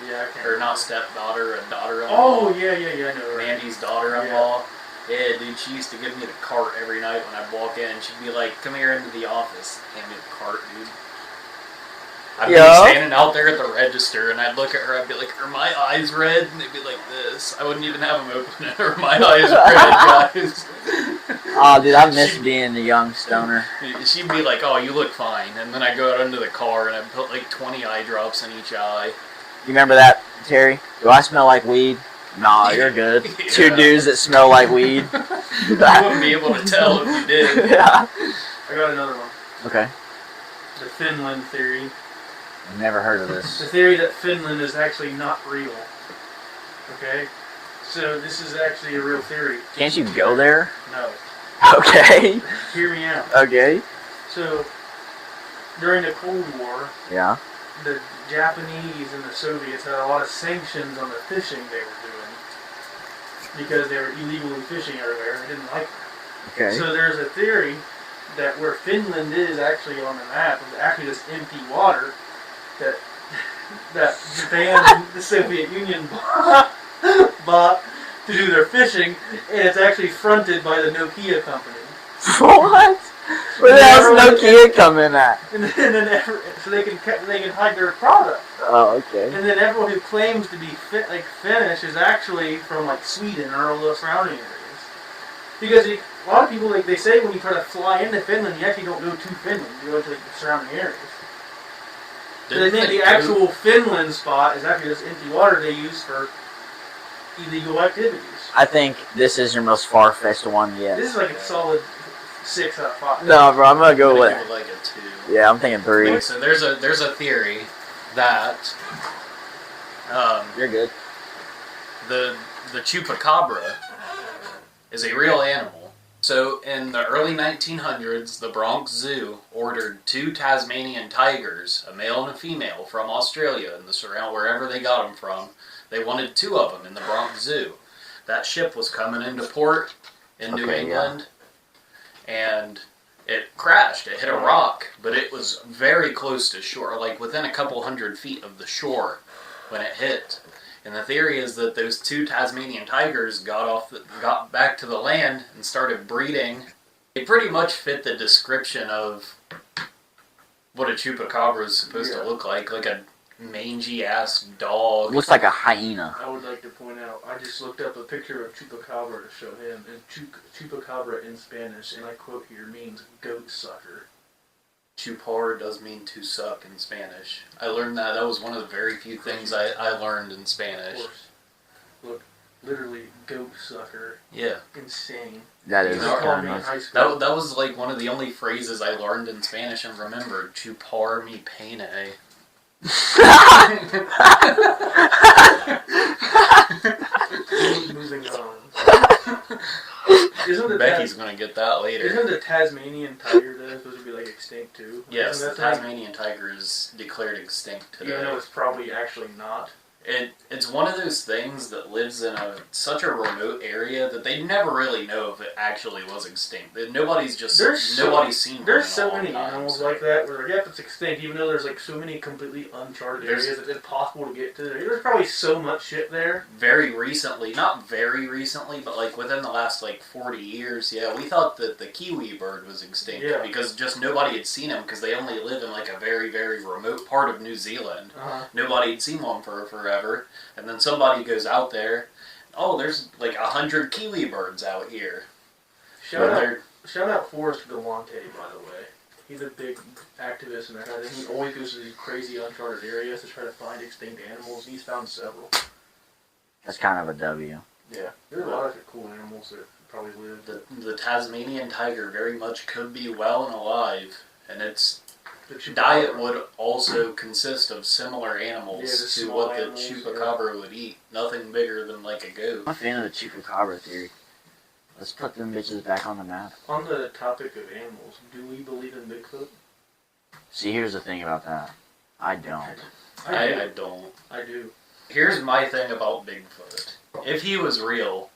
Yeah, I can't. Or not stepdaughter, a daughter-in-law. Oh, yeah, I know her. Mandy's daughter-in-law. Yeah, dude, she used to give me the cart every night when I'd walk in. She'd be like, come here into the office. Hand me the cart, dude. I'd be standing out there at the register, and I'd look at her, I'd be like, are my eyes red? And they'd be like this. I wouldn't even have them open. Are my eyes red, guys? Oh, dude, I miss being the young stoner. She'd be like, oh, you look fine. And then I'd go out into the car, and I'd put like 20 eye drops in each eye. You remember that, Terry? Do I smell like weed? Nah, you're good. Yeah. 2 dudes that smell like weed. You wouldn't be able to tell if you did. Yeah. I got another one. Okay. The Finland theory. I've never heard of The this. theory that Finland is actually not real. Okay? So this is actually a real theory. Can't you go there? No. Okay. Hear me out. Okay. So, during the Cold War, Yeah. the Japanese and the Soviets had a lot of sanctions on the fishing they were doing because they were illegally fishing everywhere and they didn't like that. Okay. So there's a theory that where Finland is actually on the map is actually just empty water that Japan and the Soviet Union bought to do their fishing, and it's actually fronted by the Nokia company. What? Where the hell's Nokia coming at? And then so they can hide their product. Oh, okay. And then everyone who claims to be Finnish is actually from like Sweden or all the surrounding areas. Because a lot of people, like they say, when you try to fly into Finland, you actually don't go to Finland. You go to like, the surrounding areas. So they think the actual Finland spot is actually just empty water they use for illegal activities. I think this is your most far-fetched one yet. This is like a solid 6 out of 5. No, bro, I'm gonna I'm go gonna with. give it like a 2. Yeah, I'm thinking 3. Okay, so there's a theory that You're good. the chupacabra is a real animal. So in the early 1900s, the Bronx Zoo ordered 2 Tasmanian tigers, a male and a female, from Australia and the surround wherever they got them from. They wanted 2 of them in the Bronx Zoo. That ship was coming into port in New England, and it crashed. It hit a rock, but it was very close to shore, like within a couple hundred feet of the shore when it hit. And the theory is that those 2 Tasmanian tigers got back to the land and started breeding. They pretty much fit the description of what a chupacabra is supposed to look like a mangy-ass dog. Looks like a hyena. I would like to point out, I just looked up a picture of chupacabra to show him, and chupacabra in Spanish, and I quote here, means goat sucker. Chupar does mean to suck in Spanish. I learned that. That was one of the very few things I learned in Spanish. Of course. Look, literally, goat sucker. Yeah. Insane. That is They called kind me in of high school. That was like one of the only phrases I learned in Spanish and remembered. Chupar mi pene. Moving on. Isn't the Becky's gonna get that later. Isn't the Tasmanian tiger then supposed to be like extinct too? Yes, the Isn't that Tasmanian tiger is declared extinct thing? today. Even though it's probably actually not. It's one of those things that lives in such a remote area that they never really know if it actually was extinct. Nobody's seen one. There's in a so long many time, animals so. like that where yep, it's extinct, even though there's like so many completely uncharted areas that it's impossible to get to. There's probably so much shit there. Very recently, not very recently, but like within the last like 40 years, yeah, we thought that the kiwi bird was extinct because just nobody had seen him because they only live in like a very, very remote part of New Zealand. Nobody had seen one for forever. And then somebody goes out there, oh, there's like 100 kiwi birds out here. Shout out Forrest Galante, by the way. He's a big activist and that kind of thing. He always goes to these crazy uncharted areas to try to find extinct animals. He's found several. That's kind of a W. Yeah, there are a lot of cool animals that probably live. The Tasmanian tiger very much could be well and alive, and its diet would also consist of similar animals to what the chupacabra would eat. Nothing bigger than like a goat. I'm a fan of the chupacabra theory. Let's put them bitches back on the map. On the topic of animals, do we believe in Bigfoot? See, here's the thing about that. I don't. I don't. I do. Here's my thing about Bigfoot. If he was real,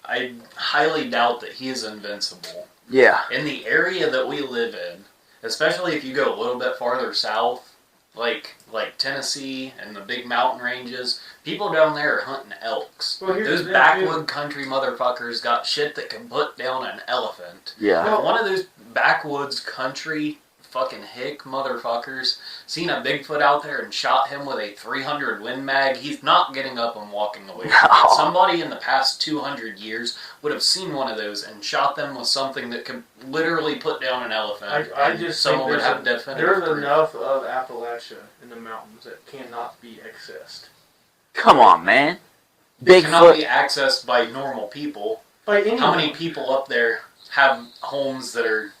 I highly doubt that he is invincible. Yeah. In the area that we live in, especially if you go a little bit farther south, like Tennessee and the big mountain ranges, people down there are hunting elks. Well, those backwood country motherfuckers got shit that can put down an elephant. Yeah. If one of those backwoods country fucking hick motherfuckers seen a Bigfoot out there and shot him with a 300 Win Mag, he's not getting up and walking away. No. Somebody in the past 200 years would have seen one of those and shot them with something that could literally put down an elephant. I just someone think would have definitive there's proof. enough of Appalachia in the mountains that cannot be accessed. Come on, man. It cannot be Bigfoot. accessed by normal people. By anyone. How many people up there have homes that are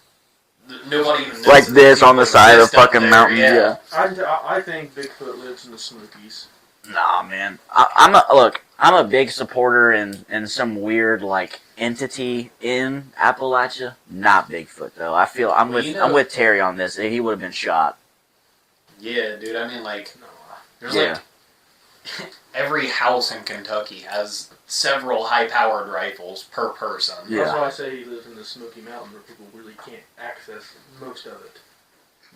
nobody even knows Like that this on the people side of exist up fucking there? mountains, Yeah. I think Bigfoot lives in the Smokies. Nah, man. I'm a big supporter in some weird like entity in Appalachia. Not Bigfoot though. I feel I'm with Terry on this. He would have been shot. Yeah, dude. I mean, like, there's Yeah. like every house in Kentucky has several high-powered rifles per person. Yeah. That's why I say he lives in the Smoky Mountains where people really can't access most of it.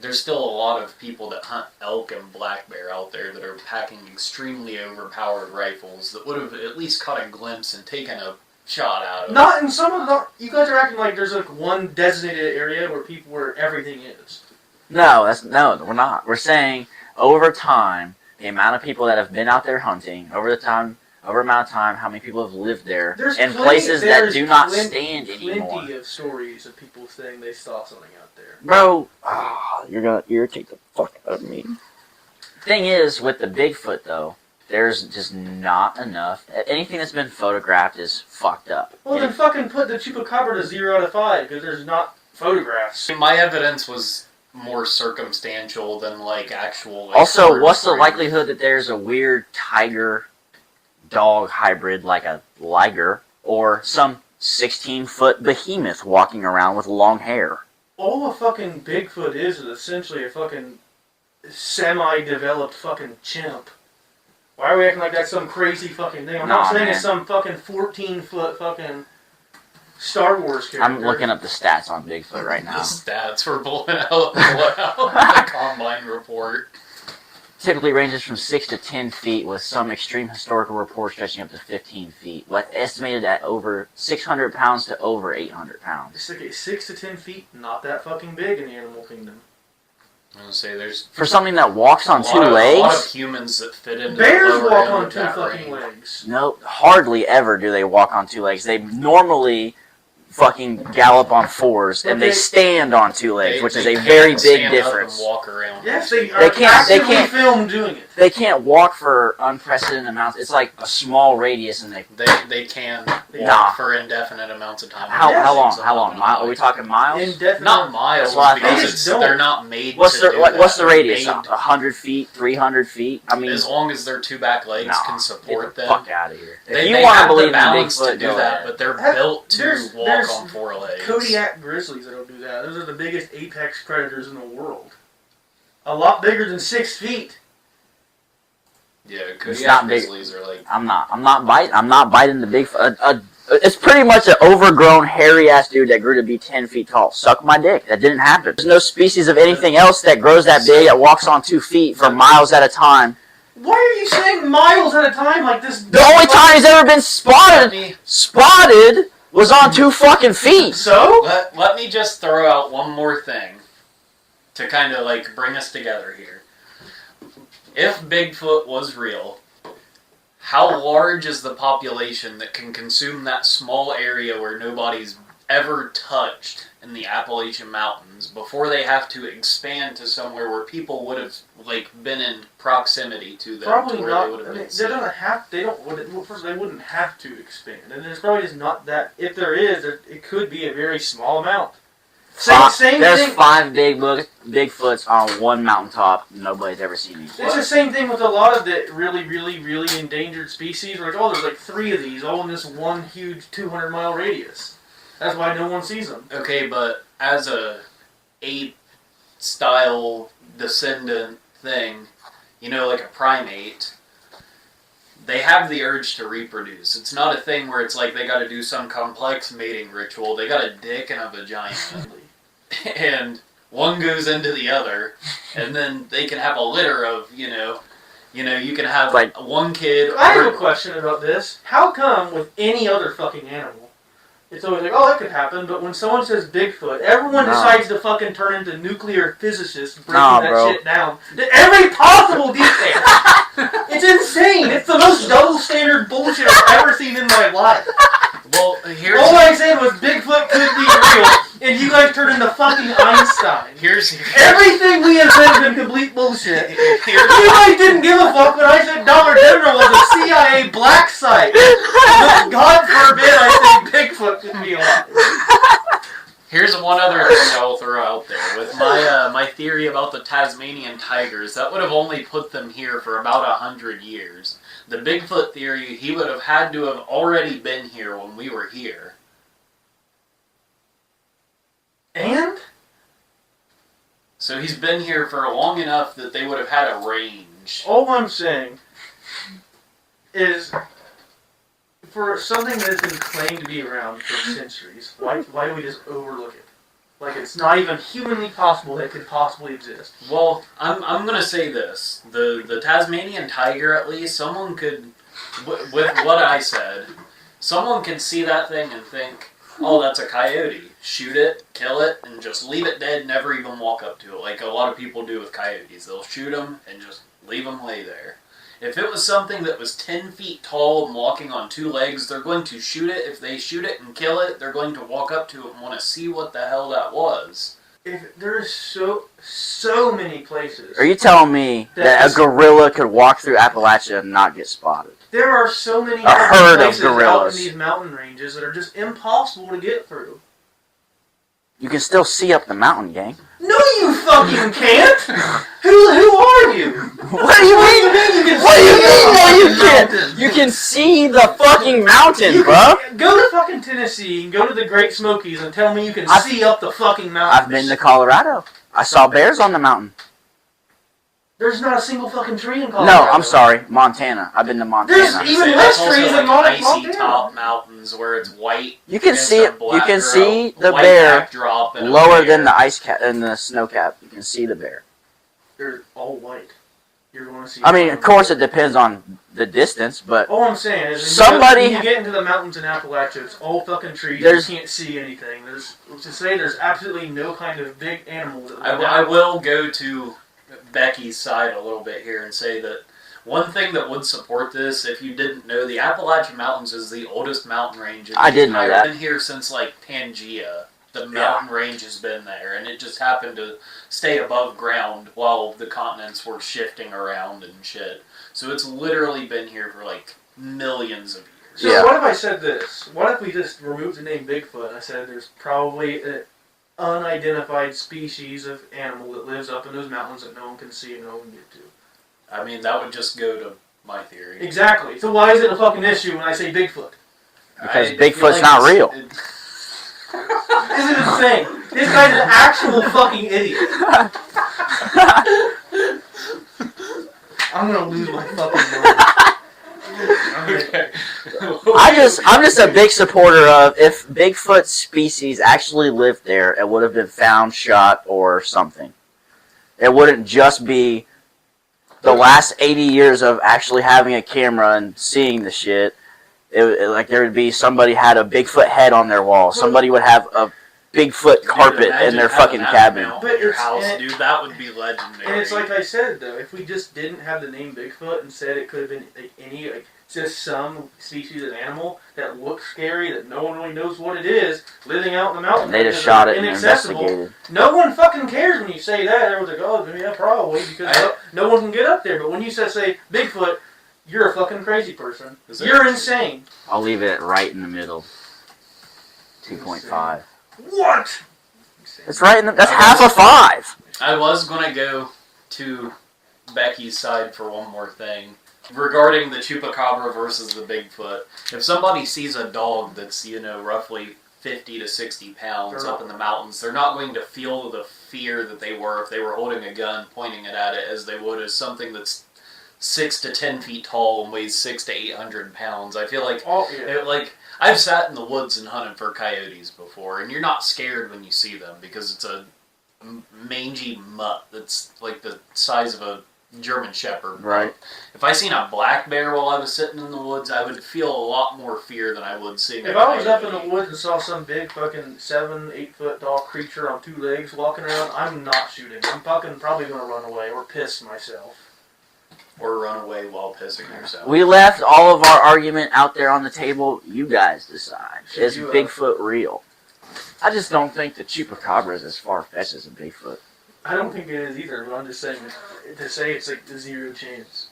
There's still a lot of people that hunt elk and black bear out there that are packing extremely overpowered rifles that would have at least caught a glimpse and taken a shot out of. Not in some of the. You guys are acting like there's like one designated area where everything is. No, we're not. We're saying over time, the amount of people that have been out there hunting, over amount of time, how many people have lived there, in places that do not stand anymore. Plenty of stories of people saying they saw something out there. Bro, you're gonna irritate the fuck out of me. Thing is, with the Bigfoot though, There's just not enough. Anything that's been photographed is fucked up. Well, then fucking put the chupacabra to 0 out of 5 because there's not photographs. My evidence was more circumstantial than like actual. Like, also, what's the likelihood that there's a weird tiger-dog hybrid like a liger or some 16-foot behemoth walking around with long hair? All a fucking Bigfoot is essentially a fucking semi-developed fucking chimp. Why are we acting like that's some crazy fucking thing? I'm not saying it's some fucking 14-foot fucking Star Wars character. I'm looking up the stats on Bigfoot right now. The stats for blowing out the Combine report. Typically ranges from 6 to 10 feet, with some extreme historical reports stretching up to 15 feet. But estimated at over 600 pounds to over 800 pounds. It's okay, 6 to 10 feet, not that fucking big in the animal kingdom. I'm gonna say there's for something that walks on two legs. A lot of humans that fit into bears the walk on 2 that fucking range. legs. No, hardly ever do they walk on 2 legs. They normally fucking gallop on 4s, and they stand on 2 legs, which is a very big difference. Walk around. Yes, they can't film doing it. They can't walk for unprecedented amounts. It's like a small radius, and they can walk for indefinite amounts of time. How long? How long? Are we talking miles? Indefinite. Not miles, because they're not made. What's the radius? Made 100 feet, 300 feet. I mean, as long as their 2 back legs can support them. Fuck out of here. If you want to believe in Bigfoot, to do that, but they're built to walk on 4 legs. Kodiak grizzlies that'll do that. Those are the biggest apex predators in the world. A lot bigger than 6 feet. Yeah, Kodiak grizzlies are like. I'm not biting the Bigfoot. It's pretty much an overgrown, hairy ass dude that grew to be 10 feet tall. Suck my dick. That didn't happen. There's no species of anything else that grows that big that walks on 2 feet for miles at a time. Why are you saying miles at a time like this? The only time he's ever been spotted was on 2 fucking feet. So? Let me just throw out one more thing to kind of like bring us together here. If Bigfoot was real, how large is the population that can consume that small area where nobody's ever touched in the Appalachian Mountains before they have to expand to somewhere where people would have like been in proximity to them? Probably to where not. They would have been they don't have. They don't. Well, first, they wouldn't have to expand, and there's probably just not that. If there is, it could be a very small amount. There's 5 Bigfoots on 1 mountaintop. Nobody's ever seen these. It's the same thing with a lot of the really, really, really endangered species. Like, oh, there's like 3 of these, all in this one huge 200-mile radius. That's why no one sees them. Okay, but as a ape-style descendant thing, you know, like a primate, they have the urge to reproduce. It's not a thing where it's like they got to do some complex mating ritual. They got a dick and a vagina. And one goes into the other, and then they can have a litter of, you can have like one kid. I have a question about this. How come with any other fucking animal, it's always like, oh, that could happen, but when someone says Bigfoot, everyone decides to fucking turn into nuclear physicists breaking that shit down to every possible detail. It's insane. It's the most double standard bullshit I've ever seen in my life. Well, all I said was Bigfoot could be real, and you guys turned into fucking Einstein. Everything we have said has been complete bullshit. You guys didn't give a fuck when I said Dollar General was a CIA black site. But God forbid I say Bigfoot could be alive. Here's one other thing I will throw out there. With my theory about the Tasmanian tigers, that would have only put them here for about 100 years. The Bigfoot theory, he would have had to have already been here when we were here. And? So he's been here for long enough that they would have had a range. All I'm saying is, for something that has been claimed to be around for centuries, why do we just overlook it? Like, it's not even humanly possible that it could possibly exist. Well, I'm gonna say this. The Tasmanian tiger, at least, someone could, with what I said, someone can see that thing and think, oh, that's a coyote. Shoot it, kill it, and just leave it dead, never even walk up to it, like a lot of people do with coyotes. They'll shoot them and just leave them lay there. If it was something that was 10 feet tall and walking on 2 legs, they're going to shoot it. If they shoot it and kill it, they're going to walk up to it and want to see what the hell that was. if there's so many places. Are you telling me that a gorilla could walk through Appalachia and not get spotted? There are so many herd of places out gorillas in these mountain ranges that are just impossible to get through. You can still see up the mountain, gang. No, you fucking can't! Who are you? What do you mean? What do you mean? No, you can't. You can see the fucking mountain, bro. Go to fucking Tennessee and go to the Great Smokies and tell me you can see up the fucking mountain. I've been to Colorado. I saw bears on the mountain. There's not a single fucking tree in Colorado. No, I'm sorry, Montana. I've been to Montana. There's even less trees in icy Montana. top mountains where it's white. You can see it. You can see the white bear backdrop and lower than the ice cap and the snow cap. You can see the bear. They're all white. You're going to see. I mean, of course, it depends on the distance, but all I'm saying is, somebody when you get into the mountains in Appalachia, it's all fucking trees. You can't see anything. There's absolutely no kind of big animal. I will go to Becky's side a little bit here and say that one thing that would support this, if you didn't know, the Appalachian Mountains is the oldest mountain range. I didn't know that. It's been here since like Pangea. The mountain range has been there, and it just happened to stay above ground while the continents were shifting around and shit. So it's literally been here for like millions of years. So what if I said this? What if we just removed the name Bigfoot and I said there's probably an unidentified species of animal that lives up in those mountains that no one can see and no one can get to? I mean, that would just go to my theory. Exactly. So why is it a fucking issue when I say Bigfoot? Because Bigfoot's not real. Isn't it insane? This guy's an actual fucking idiot. I'm gonna lose my fucking mind. Okay. I'm just a big supporter of if Bigfoot species actually lived there, it would have been found, shot, or something. It wouldn't just be the last 80 years of actually having a camera and seeing the shit. Like there would be somebody had a Bigfoot head on their wall. Somebody would have a Bigfoot carpet in their fucking cabin. But your house, dude, that would be legendary. And it's like I said though, if we just didn't have the name Bigfoot and said it could have been just some species of animal that looks scary, that no one really knows what it is, living out in the mountains. They just shot it and investigated. No one fucking cares when you say that. Everyone's like, oh, yeah, probably, because no one can get up there. But when you say Bigfoot, you're a fucking crazy person. You're insane. I'll leave it right in the middle. 2.5. What? It's right in the... That's half a 5. I was going to go to Becky's side for one more thing. Regarding the Chupacabra versus the Bigfoot. If somebody sees a dog that's, roughly 50 to 60 pounds up in the mountains, they're not going to feel the fear that they were if they were holding a gun pointing it at it as they would as something that's 6 to 10 feet tall and weighs 600 to 800 pounds. I feel like, I've sat in the woods and hunted for coyotes before, and you're not scared when you see them because it's a mangy mutt that's like the size of a German Shepherd. Right. If I seen a black bear while I was sitting in the woods, I would feel a lot more fear than I would seeing If I was up in the woods and saw some big fucking 7-8 foot tall creature on 2 legs walking around, I'm not shooting. I'm fucking probably going to run away or piss myself. Or run away while pissing yourself. We left all of our argument out there on the table. You guys decide. Is Bigfoot real? I just don't think the Chupacabra is as far-fetched as a Bigfoot. I don't think it is either, but I'm just saying, to say it's like the 0 chance.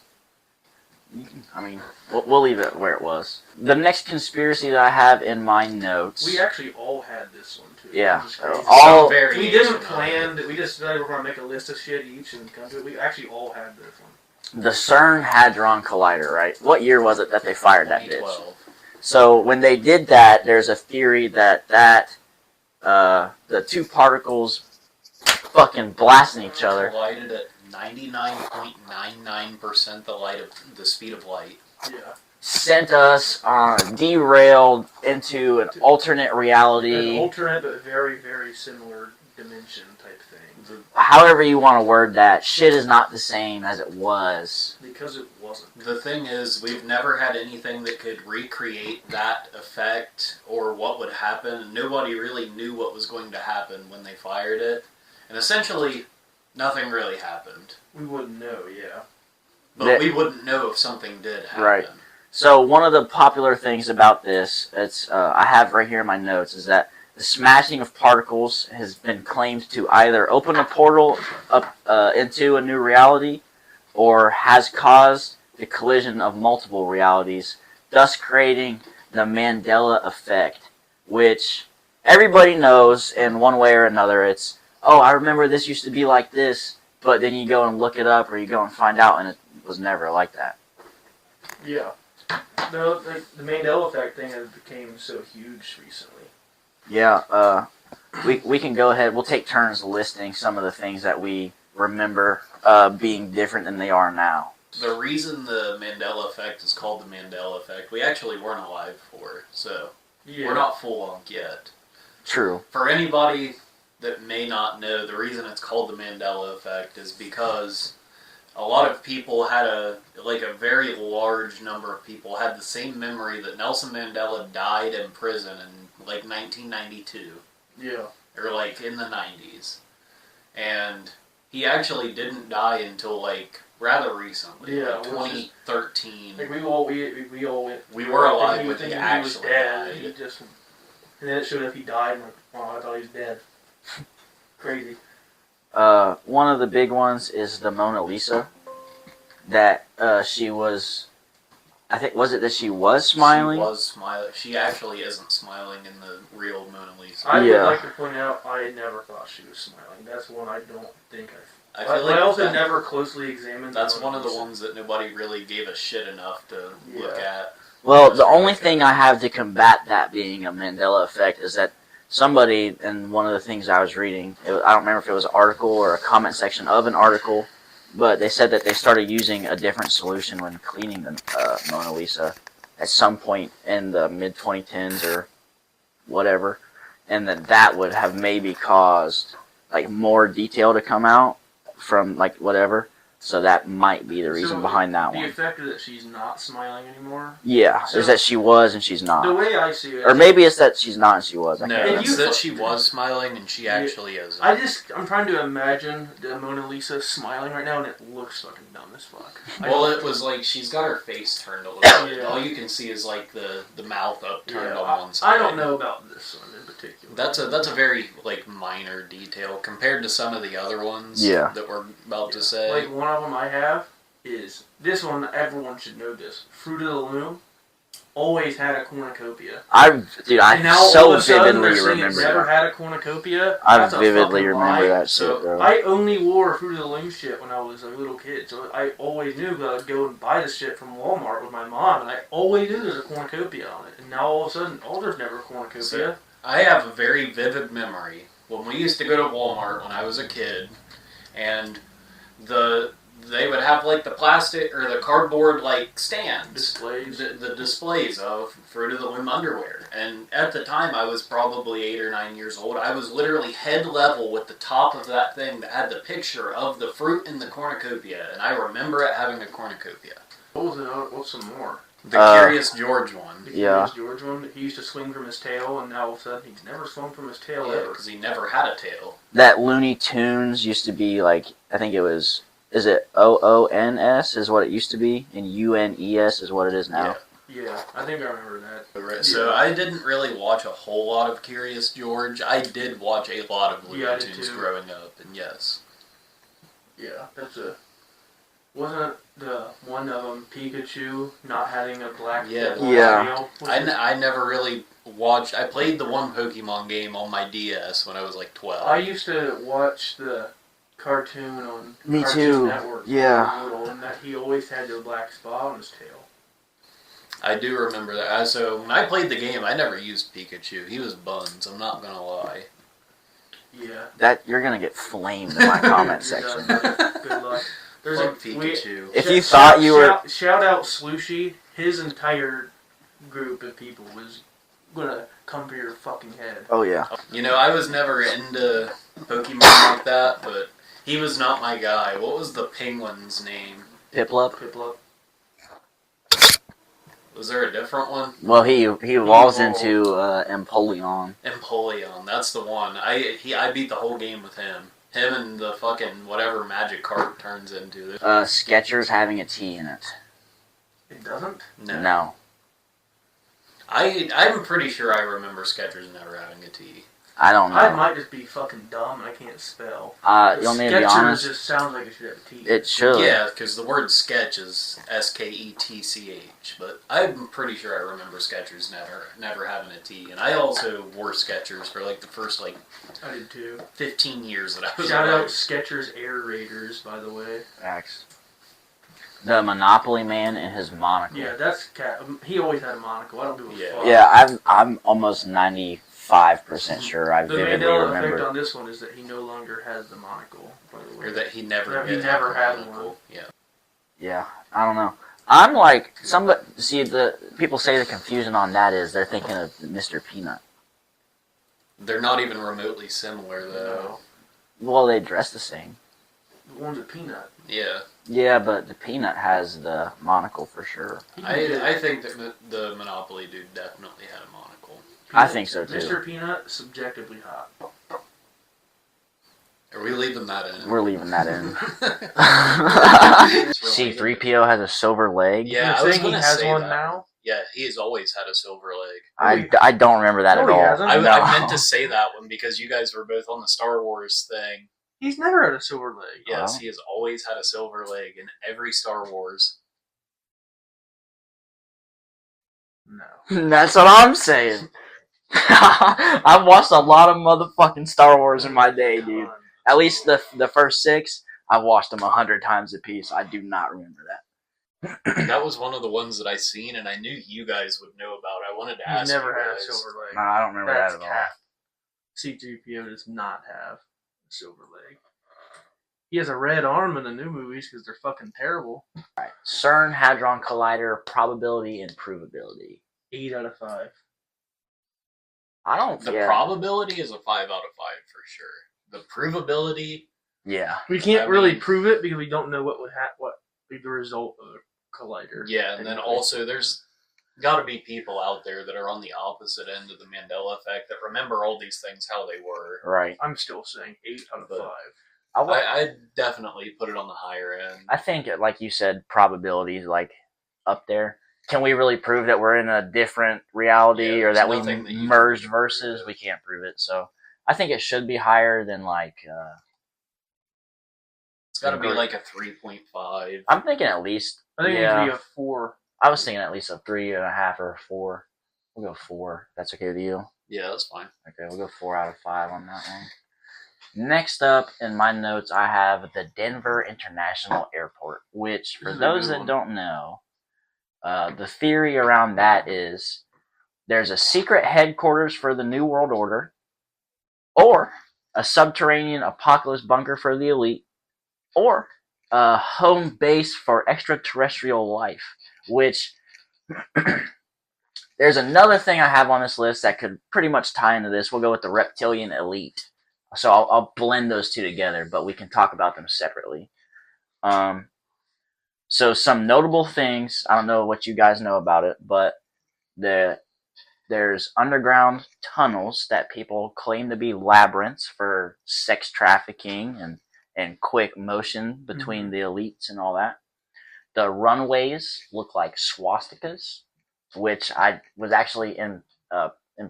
I mean, we'll leave it where it was. The next conspiracy that I have in my notes... We actually all had this one, too. Yeah. We didn't plan, we just decided we're going to make a list of shit each and come to it. We actually all had this one. The CERN Hadron Collider, right? What year was it that they fired that 2012. bitch? So when they did that, there's a theory that the 2 particles fucking blasting each other. Collided at 99.99% the speed of light. Yeah. Sent us derailed into an alternate reality. An alternate but very, very similar dimension type thing. However you want to word that, shit is not the same as it was. Because it wasn't. The thing is, we've never had anything that could recreate that effect or what would happen. Nobody really knew what was going to happen when they fired it. And essentially, nothing really happened. We wouldn't know, yeah. But we wouldn't know if something did happen. Right. So one of the popular things about this, I have right here in my notes, is that The smashing of particles has been claimed to either open a portal up into a new reality, or has caused the collision of multiple realities, thus creating the Mandela effect, which everybody knows in one way or another. It's, oh, I remember this used to be like this, but then you go and look it up or you go and find out and it was never like that. Yeah. No, the Mandela effect thing has become so huge recently. Yeah, we can go ahead. We'll take turns listing some of the things that we remember being different than they are now. The reason the Mandela effect is called the Mandela effect, we actually weren't alive for it, so we're not full on yet. True. For anybody that may not know, the reason it's called the Mandela effect is because a lot of people had a very large number of people had the same memory that Nelson Mandela died in prison in 1992. Yeah. Or in the 90s. And he actually didn't die until rather recently. Yeah, 2013. We all went. We were alive when thinking he actually died. And then it showed up he died. And I thought he was dead. Crazy. One of the big ones is the Mona Lisa. That she was, I think, was it that she was smiling? She was smiling. She actually isn't smiling in the real Mona Lisa. I would like to point out, I never thought she was smiling. That's one I don't think I also never closely examined. That's one of the ones that nobody really gave a shit enough to look at. Well, the only thing I have to combat that being a Mandela effect is that somebody, and one of the things I was reading, I don't remember if it was an article or a comment section of an article, but they said that they started using a different solution when cleaning the Mona Lisa at some point in the mid-2010s or whatever, and that would have maybe caused more detail to come out from whatever. So that might be the reason behind that one. The effect is that she's not smiling anymore? Yeah, is that she was and she's not. The way I see it... Or maybe it's that she's not and she was. No, it's that she was smiling and she actually isn't. I'm trying to imagine the Mona Lisa smiling right now and it looks fucking dumb as fuck. Well, it was she's got her face turned a little bit. All you can see is the mouth upturned on one side. I don't know about this one in particular. That's a very minor detail compared to some of the other ones that we're about to say. One of them I have is this one. Everyone should know this. Fruit of the Loom always had a cornucopia. I so vividly remember it's never had a cornucopia. I vividly remember that shit, bro. I only wore Fruit of the Loom shit when I was a little kid, so I always knew that I would go and buy the shit from Walmart with my mom, and I always knew there's a cornucopia on it. And now all of a sudden, there's never a cornucopia. So, I have a very vivid memory when we used to go to Walmart when I was a kid, and they would have the plastic or the cardboard stands, displays, the displays of Fruit of the Loom underwear. And at the time, I was probably 8 or 9 years old. I was literally head level with the top of that thing that had the picture of the fruit in the cornucopia, and I remember it having a cornucopia. What was it? What's some more? The Curious George one. The Curious George one. He used to swing from his tail, and now all of a sudden he's never swung from his tail ever. Because he never had a tail. That Looney Tunes used to be I think it was. Is it OONS is what it used to be, and UNES is what it is now? Yeah, I think I remember that. So I didn't really watch a whole lot of Curious George. I did watch a lot of Looney Tunes growing up, and yes. Yeah, wasn't the one of them Pikachu not having a black tail? I never really watched. I played the one Pokemon game on my DS when I was 12. I used to watch the cartoon on Me Cartoon too. Network. Yeah. And that he always had the black spot on his tail. I do remember that. So when I played the game, I never used Pikachu. He was buns. I'm not gonna lie. Yeah. That you're gonna get flamed in my comment section. Good luck. There's Pikachu. If you thought you were shout out Slushy, his entire group of people was gonna come for your fucking head. Oh yeah. I was never into Pokemon like that, but he was not my guy. What was the penguin's name? Piplup. Was there a different one? Well, he evolves into Empoleon. Empoleon, that's the one. I beat the whole game with him. Him and the fucking whatever magic card turns into. Skechers having a T in it. It doesn't? No. I'm pretty sure I remember Skechers never having a T. I don't know. I might just be fucking dumb and I can't spell. You want me to be honest? Skechers just sounds like it should have a T. It should. Yeah, because the word sketch is Sketch, but I'm pretty sure I remember Skechers never having a T. And I also wore Skechers for like the first I did too. 15 years that I was Shout alive. out Skechers Air Raiders, by the way. Facts. The Monopoly Man and his monocle. Yeah, that's cat. He always had a monocle. I don't give a fuck. Yeah, I'm almost 95% sure I The vividly Mandela remember. effect on this one is that he no longer has the monocle. By the way, Or that he never That he did never have a had monocle. one. Yeah. Yeah, I don't know. I'm like the people say the confusion on that is they're thinking of Mr. Peanut. They're not even remotely similar though. Well, they dress the same. The one's a peanut. Yeah. Yeah, but the Peanut has the monocle for sure. I think that the Monopoly dude definitely had a monocle. I think so too. Mr. Peanut, subjectively hot. Are we leaving that in? We're leaving that in. C-3PO has a silver leg. Yeah, I You're was saying he gonna has say one that. now? Yeah, he has always had a silver leg. I don't remember that No, at he all. hasn't. I meant to say that one because you guys were both on the Star Wars thing. He's never had a silver leg. Yes, Wow. he has always had a silver leg in every Star Wars. No. That's what I'm saying. I've watched a lot of motherfucking Star Wars in my day, dude. At least the first 6, I've watched them 100 times a piece. I do not remember that. That was one of the ones that I seen, and I knew you guys would know about. I wanted to He's ask never you had a guys. silver leg. No, I don't remember That's that at all. cap. C-3PO does not have a silver leg. He has a red arm in the new movies because they're fucking terrible. Alright. CERN Hadron Collider probability and provability. 8 out of 5. I don't. The Yeah. probability is a 5 out of 5 for sure. The provability, Yeah. We can't I really mean- prove it because we don't know what would what be the result of a collider. yeah, and then also there's got to be people out there that are on the opposite end of the Mandela effect that remember all these things how they were. Right. I'm still saying 8 out of But- 5. I'd definitely put it on the higher end. I think, like you said, probability is like up there. Can we really prove that we're in a different reality Yeah, or that we there's nothing that you merged can prove. verses? We can't prove it. So I think it should be higher than like. It's got to be like a 3.5. I'm thinking at least. I think it yeah, needs to be a 4. I was thinking at least a 3.5 or a 4. We'll go 4. That's okay with you? Yeah, that's fine. Okay, we'll go 4 out of 5 on that one. Next up in my notes, I have the Denver International Airport, which, for This is a those good that one. don't know, the theory around that is there's a secret headquarters for the New World Order, or a subterranean apocalypse bunker for the elite, or a home base for extraterrestrial life, which there's another thing I have on this list that could pretty much tie into this. We'll go with the reptilian elite. So I'll blend those two together, but we can talk about them separately. So some notable things, I don't know what you guys know about it, but there's underground tunnels that people claim to be labyrinths for sex trafficking and quick motion between the elites and all that. The runways look like swastikas, which I was actually in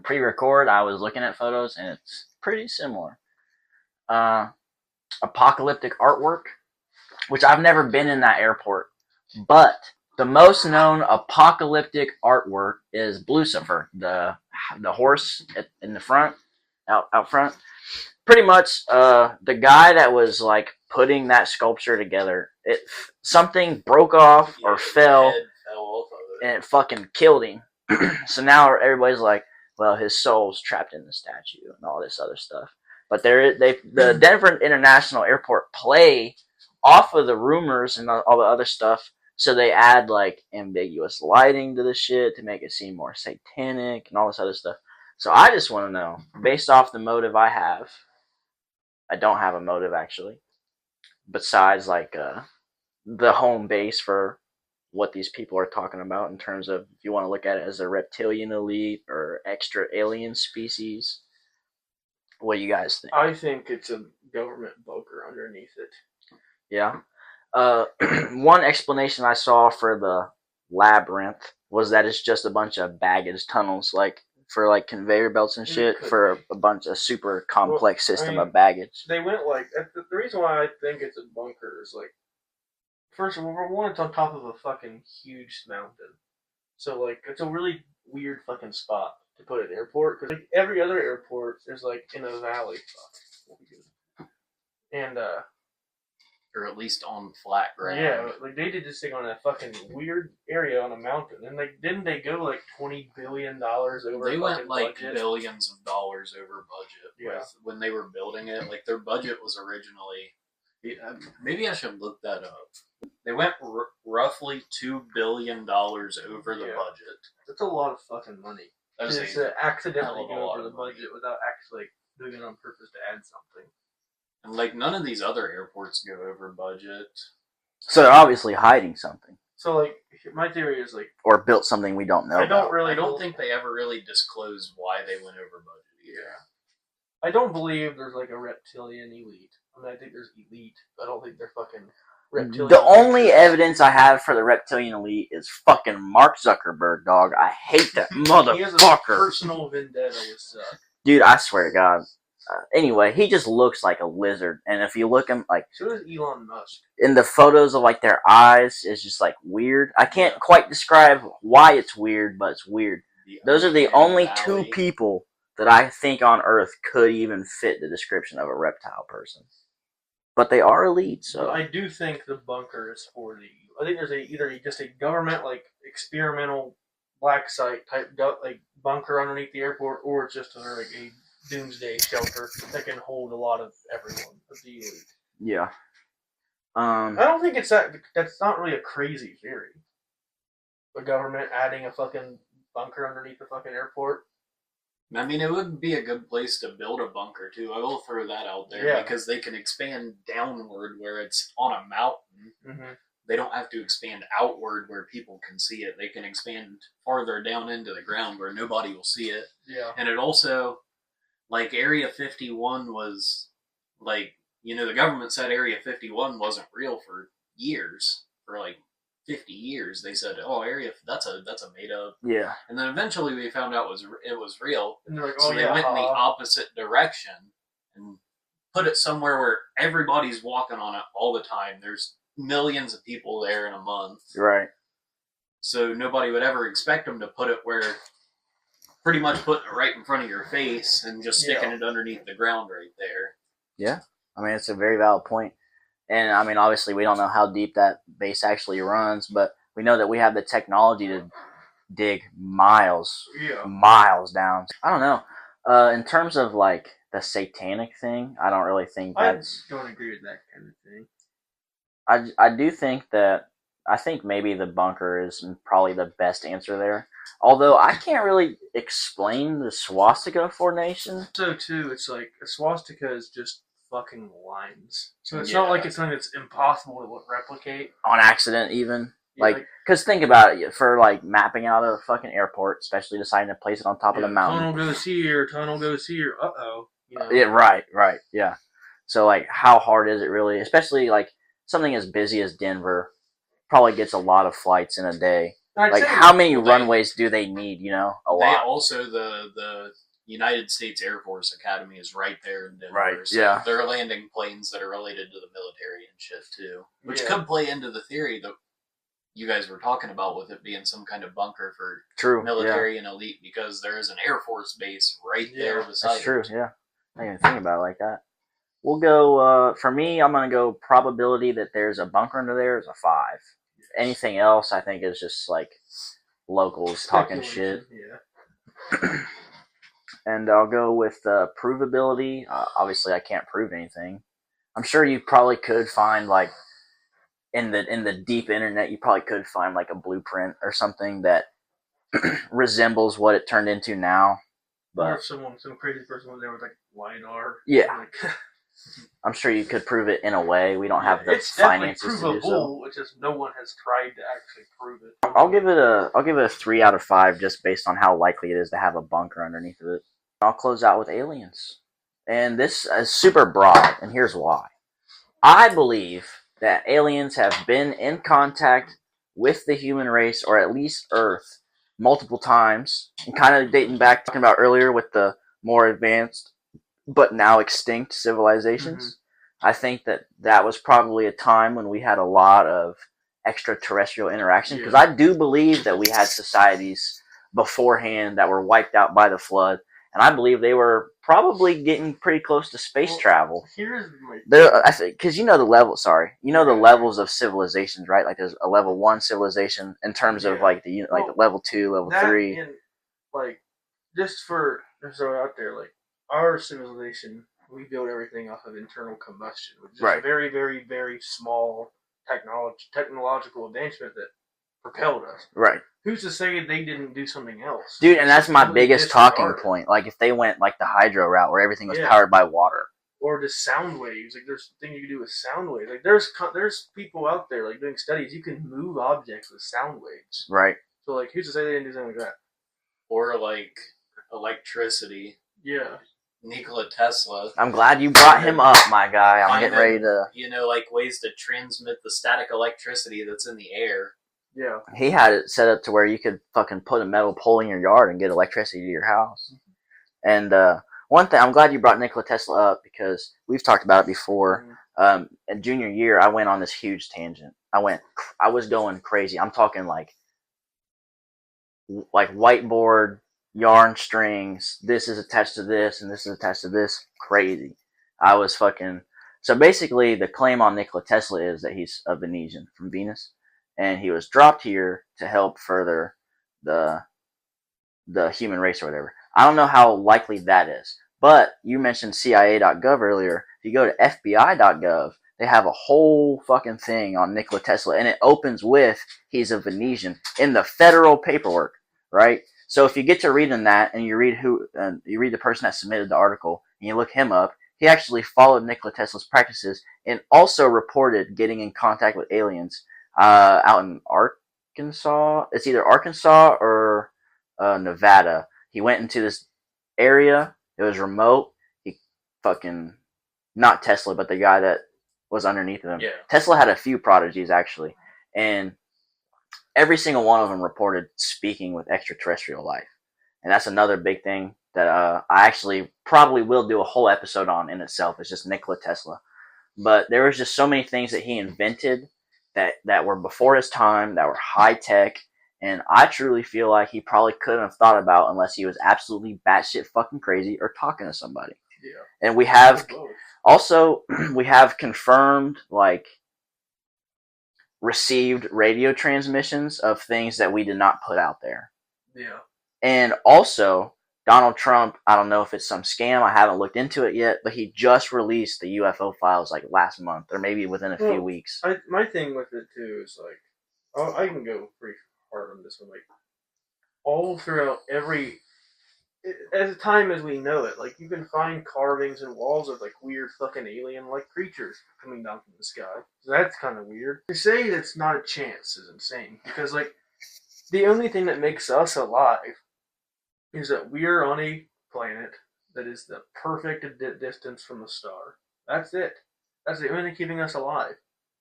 pre-record. I was looking at photos, and it's pretty similar. Apocalyptic artwork, which I've never been in that airport, but the most known apocalyptic artwork is Blucifer, the horse in the front, out front. Pretty much, the guy that was like putting that sculpture together, something broke off or fell, Head fell off of it. and it fucking killed him. So now everybody's like, well, his soul's trapped in the statue and all this other stuff. But the Denver International Airport play off of the rumors and all the other stuff, so they add like ambiguous lighting to the shit to make it seem more satanic and all this other stuff. So I just want to know, based off the motive I have, I don't have a motive actually, besides like the home base for what these people are talking about in terms of if you want to look at it as a reptilian elite or extra alien species. What do you guys think? I think it's a government bunker underneath it. Yeah. One explanation I saw for the labyrinth was that it's just a bunch of baggage tunnels, like for like conveyor belts and shit, for a bunch of super complex system of baggage. They went like the reason why I think it's a bunker is like, first of all, one, it's on top of a fucking huge mountain, so like it's a really weird fucking spot to put an airport, because like every other airport is like in a valley, and or at least on flat ground. Yeah, like they did this thing on a fucking weird area on a mountain, and like didn't they go like $20 billion over? They went like budget? billions of dollars over budget. Yeah. When they were building it, like their budget was originally. Maybe I should look that up. They went roughly $2 billion over the budget. That's a lot of fucking money. That's accidentally go over the budget without actually doing it on purpose to add something. And like none of these other airports go over budget. So they're obviously hiding something. So like my theory is like, or built something we don't know. I don't think they ever really disclosed why they went over budget either. Yeah. I don't believe there's like a reptilian elite. I mean, I think there's elite. I don't think they're fucking reptilian. The only evidence I have for the reptilian elite is fucking Mark Zuckerberg, dog. I hate that motherfucker. He has a personal vendetta with Zuck. Dude, I swear to God. Anyway, he just looks like a lizard, and if you look him like, so does Elon Musk. In the photos of like their eyes, is just like weird. I can't quite describe why it's weird, but it's weird. Those are the only two people that I think on Earth could even fit the description of a reptile person. But they are elite, so but I do think the bunker is for the. I think there's either just a government like experimental black site type like bunker underneath the airport, or it's just like a doomsday shelter that can hold a lot of everyone of the elite. Yeah. I don't think it's that. That's not really a crazy theory. The government adding a fucking bunker underneath the fucking airport. I mean, it would be a good place to build a bunker too. I will throw that out there because they can expand downward where it's on a mountain. Mm-hmm. They don't have to expand outward where people can see it. They can expand farther down into the ground where nobody will see it. Yeah. And it also, like, Area 51 was, like, you know, the government said Area 51 wasn't real for years. For, like, 50 years. They said, oh, that's a made up. Yeah. And then eventually we found out it was real. And they're like, so they went in the opposite direction and put it somewhere where everybody's walking on it all the time. There's millions of people there in a month. Right. So nobody would ever expect them to put it where, pretty much putting it right in front of your face and just sticking it underneath the ground right there. Yeah. I mean, it's a very valid point. And, I mean, obviously we don't know how deep that base actually runs, but we know that we have the technology to dig miles down. I don't know. In terms of, like, the satanic thing, I don't really think that's... I don't agree with that kind of thing. I do think that... I think maybe the bunker is probably the best answer there. Although I can't really explain the swastika formation. So, too, it's like a swastika is just fucking lines. So it's not like it's something that's impossible to replicate. On accident, even. Like, because think about it, for, like, mapping out a fucking airport, especially deciding to place it on top of the mountain. Tunnel goes here, uh-oh. You know? Yeah, right, yeah. So, like, how hard is it really? Especially, like, something as busy as Denver probably gets a lot of flights in a day. Like, how many runways do they need, you know? A lot. Also, the United States Air Force Academy is right there in Denver. Right, so yeah. They're landing planes that are related to the military and shit, too. Which could play into the theory that you guys were talking about with it being some kind of bunker for military and elite, because there is an Air Force base right there beside it. That's true, yeah. I didn't think about it like that. We'll go, for me, I'm going to go probability that there's a bunker under there is a 5. Anything else, I think, is just, like, locals talking shit. Yeah. And I'll go with provability. Obviously, I can't prove anything. I'm sure you probably could find, like, in the deep internet, you probably could find, like, a blueprint or something that resembles what it turned into now. But or if some crazy person was there with, like, LiDAR. Yeah. Like, I'm sure you could prove it in a way. We don't have the it's finances to do so. Provable, it's just no one has tried to actually prove it. I'll give it a 3 out of 5 just based on how likely it is to have a bunker underneath of it. I'll close out with aliens. And this is super broad, and here's why. I believe that aliens have been in contact with the human race, or at least Earth, multiple times, and kind of dating back, talking about earlier with the more advanced but now extinct civilizations. I think that was probably a time when we had a lot of extraterrestrial interaction, because I do believe that we had societies beforehand that were wiped out by the flood, and I believe they were probably getting pretty close to space travel. Here's There, I think, because you know the level. Sorry, you know the levels of civilizations, right? Like there's a level 1 civilization in terms of like the level 2, level 3. And, like, just for so out there, like our civilization, we build everything off of internal combustion, which is a very, very, very small technological advancement that propelled us. Right. Who's to say they didn't do something else? Dude, and that's my biggest talking point. Like, if they went, like, the hydro route where everything was powered by water. Or just sound waves. Like, there's things you can do with sound waves. Like, there's people out there, like, doing studies. You can move objects with sound waves. Right. So, like, who's to say they didn't do something like that? Or, like, electricity. Yeah. Nikola Tesla. I'm glad you brought him up, my guy. I'm getting ready to... You know, like, ways to transmit the static electricity that's in the air. Yeah. He had it set up to where you could fucking put a metal pole in your yard and get electricity to your house. And one thing, I'm glad you brought Nikola Tesla up, because we've talked about it before. In junior year, I went on this huge tangent. I was going crazy. I'm talking like whiteboard, yarn strings, this is attached to this, and this is attached to this. Crazy. I was fucking... So basically, the claim on Nikola Tesla is that he's a Venetian from Venus. And he was dropped here to help further the human race or whatever. I don't know how likely that is. But you mentioned CIA.gov earlier. If you go to FBI.gov, they have a whole fucking thing on Nikola Tesla. And it opens with, he's a Venetian, in the federal paperwork, right? So if you get to reading that, and you read the person that submitted the article, and you look him up, he actually followed Nikola Tesla's practices and also reported getting in contact with aliens out in Arkansas. It's either Arkansas or Nevada. He went into this area. It was remote. He fucking... Not Tesla, but the guy that was underneath of him. Yeah. Tesla had a few prodigies, actually. And every single one of them reported speaking with extraterrestrial life. And that's another big thing that I actually probably will do a whole episode on in itself. It's just Nikola Tesla. But there was just so many things that he invented that were before his time, that were high tech, and I truly feel like he probably couldn't have thought about unless he was absolutely batshit fucking crazy or talking to somebody. Yeah. And we have also we have confirmed, like, received radio transmissions of things that we did not put out there. Yeah. And also, Donald Trump, I don't know if it's some scam, I haven't looked into it yet, but he just released the UFO files like last month, or maybe within a few weeks. My thing with it too is like, I can go pretty hard on this one. Like, all throughout as time as we know it, like, you can find carvings and walls of like weird fucking alien-like creatures coming down from the sky. So that's kind of weird. To say that's not a chance is insane, because like, the only thing that makes us alive is that we're on a planet that is the perfect distance from a star. That's it. That's the only thing keeping us alive.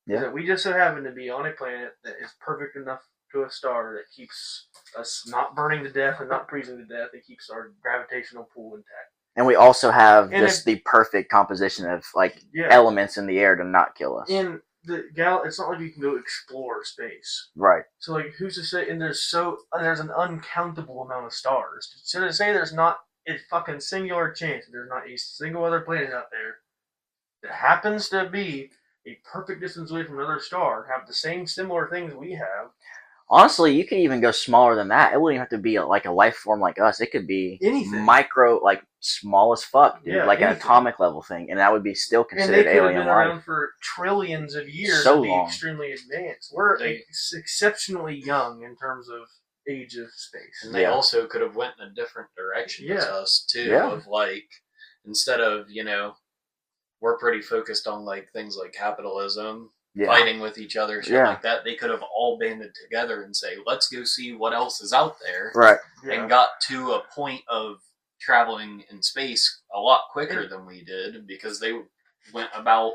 Yeah. Is that we just so happen to be on a planet that is perfect enough to a star that keeps us not burning to death and not freezing to death. It keeps our gravitational pull intact. And we also have the perfect composition of like elements in the air to not kill us. And it's not like you can go explore space. Right. So, like, who's to say? And there's an uncountable amount of stars. So to say there's not a fucking singular chance, there's not a single other planet out there that happens to be a perfect distance away from another star, have the same similar things we have. Honestly, you could even go smaller than that. It wouldn't even have to be like a life form like us. It could be anything. Micro, like small as fuck, dude. Like anything. An atomic level thing, and that would be still considered alien life. And they could have been around for trillions of years so and be long. Extremely advanced. We're exceptionally young in terms of age of space. And they also could have went in a different direction as us too. Yeah. Of like, instead of, we're pretty focused on like things like capitalism. Fighting with each other, shit like that. They could have all banded together and say, let's go see what else is out there. Right. And got to a point of traveling in space a lot quicker than we did, because they went about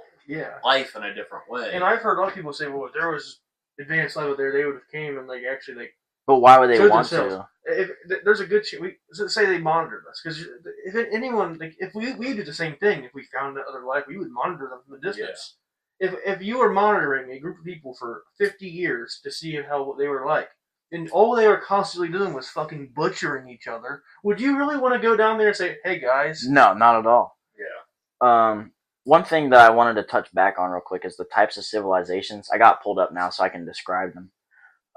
life in a different way. And I've heard a lot of people say, well, if there was advanced life out there, they would have came and like actually like But why would they To want themselves. to? If there's a good chance, say they monitored us, because if anyone, like, if we did the same thing, if we found other life, we would monitor them from a distance. Yeah. If you were monitoring a group of people for 50 years to see how they were like, and all they were constantly doing was fucking butchering each other, would you really want to go down there and say, "Hey guys"? No, not at all. Yeah. One thing that I wanted to touch back on real quick is the types of civilizations. I got pulled up now so I can describe them.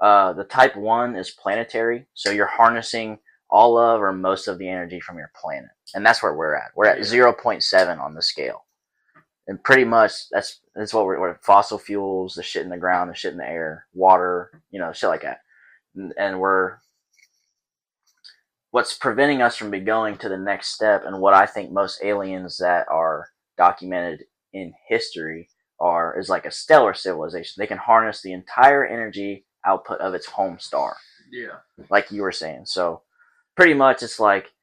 The type 1 is planetary, so you're harnessing all of or most of the energy from your planet. And that's where we're at. We're at 0.7 on the scale. And pretty much that's what we're fossil fuels, the shit in the ground, the shit in the air, water, shit like that. And what's preventing us from going to the next step, and what I think most aliens that are documented in history is like a stellar civilization. They can harness the entire energy output of its home star. Yeah. Like you were saying. So pretty much it's like,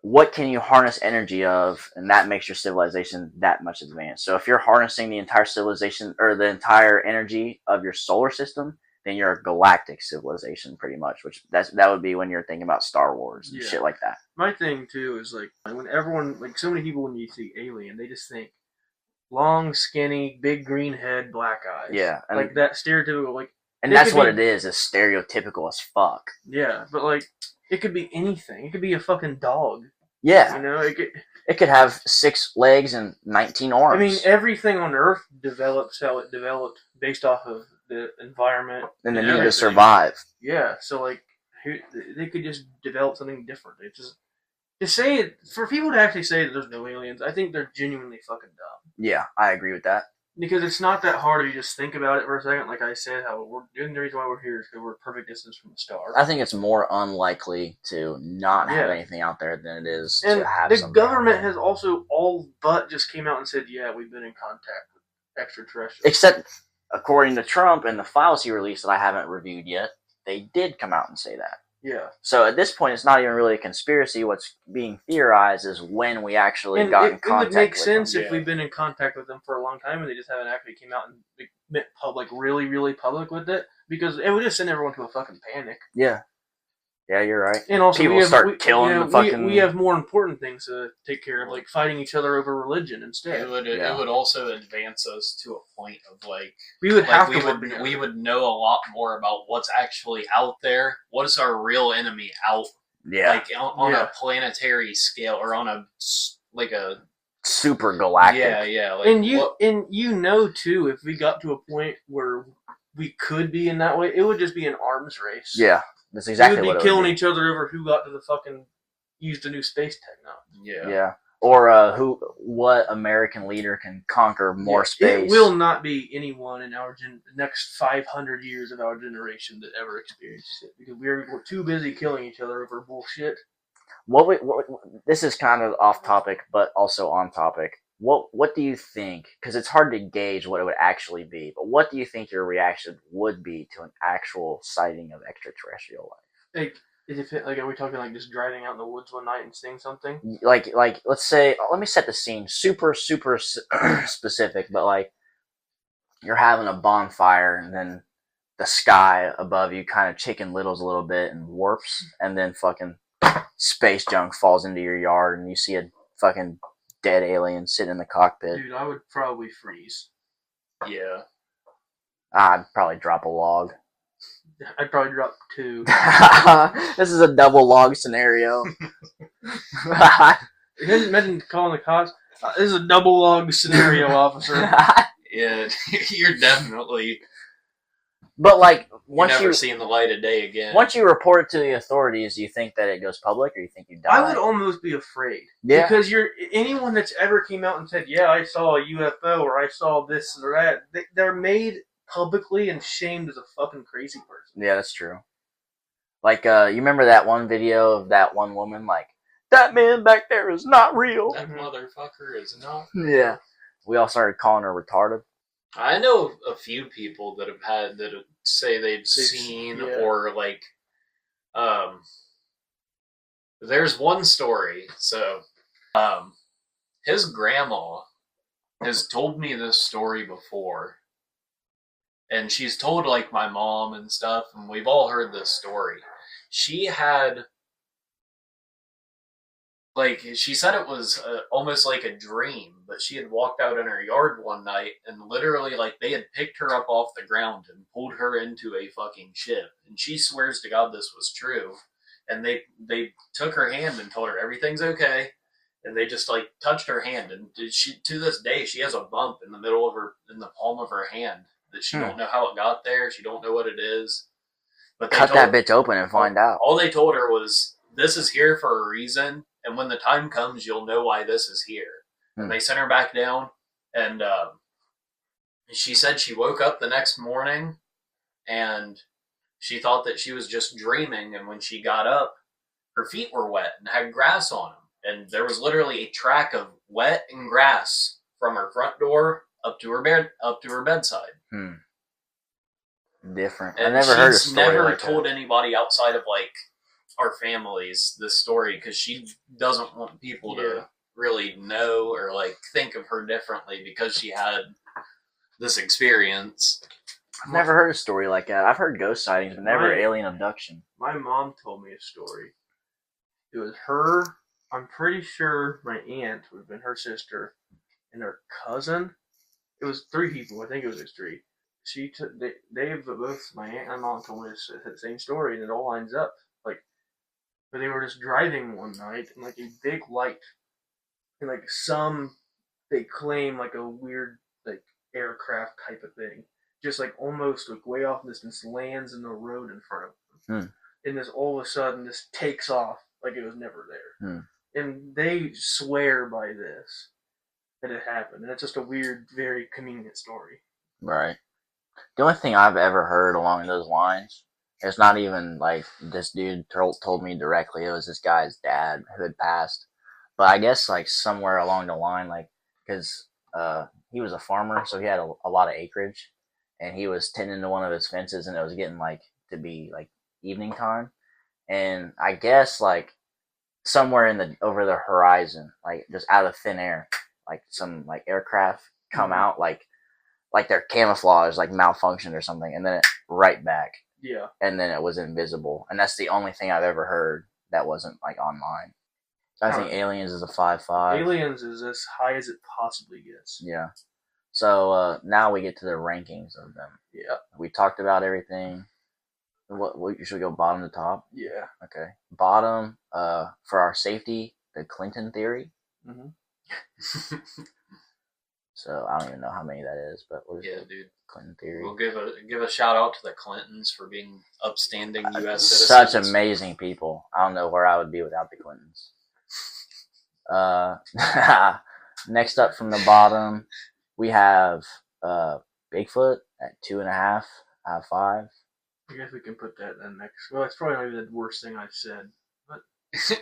what can you harness energy of, and that makes your civilization that much advanced. So if you're harnessing the entire civilization or the entire energy of your solar system, then you're a galactic civilization pretty much, which that would be when you're thinking about Star Wars and shit like that. My thing too is like when everyone, like so many people, when you see alien, they just think long, skinny, big green head, black eyes. Yeah. Like that stereotypical, like. And that's what it is stereotypical as fuck. Yeah, but like, it could be anything. It could be a fucking dog. Yeah. It could have 6 legs and 19 arms. I mean, everything on Earth develops how it developed based off of the environment. And the need to survive. Yeah, so like, they could just develop something different. It's just, to say it, for people to actually say that there's no aliens, I think they're genuinely fucking dumb. Yeah, I agree with that. Because it's not that hard if you just think about it for a second. Like I said, how we're doing, the reason why we're here is because we're a perfect distance from the star. I think it's more unlikely to not have anything out there than it is and to have the government has also all but just came out and said, yeah, we've been in contact with extraterrestrials. Except, according to Trump and the files he released that I haven't reviewed yet, they did come out and say that. Yeah. So at this point, it's not even really a conspiracy. What's being theorized is when we actually got in contact with them. It would make sense if we've been in contact with them for a long time and they just haven't actually came out and went public, really, really public with it. Because it would just send everyone to a fucking panic. Yeah. Yeah, you're right. And also, people start killing the fucking. We have more important things to take care of, like fighting each other over religion instead. It would also advance us to a point of like we would we would know a lot more about what's actually out there. What is our real enemy out? Yeah, like on a planetary scale or on a super galactic. Yeah. Like, and too, if we got to a point where we could be in that way, it would just be an arms race. Yeah. That's exactly we what would be killing each other over who got to the fucking used the new space technology. Yeah. Or what American leader can conquer more space? It will not be anyone in our next 500 years of our generation that ever experiences it because we're too busy killing each other over bullshit. This is kind of off topic, but also on topic. What do you think? Because it's hard to gauge what it would actually be. But what do you think your reaction would be to an actual sighting of extraterrestrial life? Like, are we talking like just driving out in the woods one night and seeing something? Like let's say, let me set the scene. Super specific, but like you're having a bonfire and then the sky above you kind of Chicken Littles a little bit and warps, and then fucking space junk falls into your yard and you see a fucking dead alien sitting in the cockpit. Dude, I would probably freeze. Yeah. I'd probably drop a log. I'd probably drop 2. This is a double log scenario. Imagine calling the cops. This is a double log scenario, officer. Yeah, you're definitely. But like, once you're never seeing the light of day again. Once you report it to the authorities, do you think that it goes public, or you think you die? I would almost be afraid. Yeah. Because anyone that's ever came out and said, "Yeah, I saw a UFO" or "I saw this or that," they're made publicly and shamed as a fucking crazy person. Yeah, that's true. Like, you remember that one video of that one woman, like, that man back there is not real. That motherfucker is not. Yeah. We all started calling her retarded. I know a few people that say they've seen or like, there's one story. So, his grandma has told me this story before, and she's told like my mom and stuff, and we've all heard this story. She had like she said it was almost like a dream, but she had walked out in her yard one night and literally like they had picked her up off the ground and pulled her into a fucking ship, and she swears to God this was true. And they took her hand and told her everything's okay, and they just like touched her hand, and she to this day she has a bump in the middle of her in the palm of her hand that she don't know how it got there. She don't know what it is. But cut that bitch open and find out. All they told her was, "This is here for a reason, and when the time comes, you'll know why this is here." And they sent her back down, and she said she woke up the next morning, and she thought that she was just dreaming. And when she got up, her feet were wet and had grass on them, and there was literally a track of wet and grass from her front door up to her bedside. Different. And I never heard a she's story never like told that. anybody outside of like our families this story because she doesn't want people to really know or like think of her differently because she had this experience. I've never heard a story like that. I've heard ghost sightings, but never alien abduction. My mom told me a story. It was her, I'm pretty sure my aunt would have been her sister, and her cousin. It was 3 people. I think it was just 3. They both, my aunt and my mom told me the same story, and it all lines up. Like, but they were just driving one night, and like a big light, and like they claim like a weird like aircraft type of thing, just like almost like way off in distance lands in the road in front of them, and this all of a sudden this takes off like it was never there, and they swear by this that it happened, and it's just a weird, very convenient story. Right. The only thing I've ever heard along those lines, it's not even like this dude told me directly. It was this guy's dad who had passed. But I guess like somewhere along the line, like because he was a farmer, so he had a lot of acreage, and he was tending to one of his fences, and it was getting like to be like evening time, and I guess like somewhere over the horizon, like just out of thin air, like some like aircraft come out like their camouflage like malfunctioned or something, and then it right back. Yeah. And then it was invisible. And that's the only thing I've ever heard that wasn't like online. I think Aliens is a 5.5. Aliens is as high as it possibly gets. Yeah. So now we get to the rankings of them. Yeah. We talked about everything. What should we go bottom to top? Yeah. Okay. Bottom, for our safety, the Clinton theory. So I don't even know how many that is, but what is it? Dude. Clinton theory. We'll give a shout out to the Clintons for being upstanding U.S. citizens. Such amazing people. I don't know where I would be without the Clintons. Next up from the bottom, we have Bigfoot at 2.5 out of 5. I guess we can put that in next. Well, it's probably not the worst thing I've said. But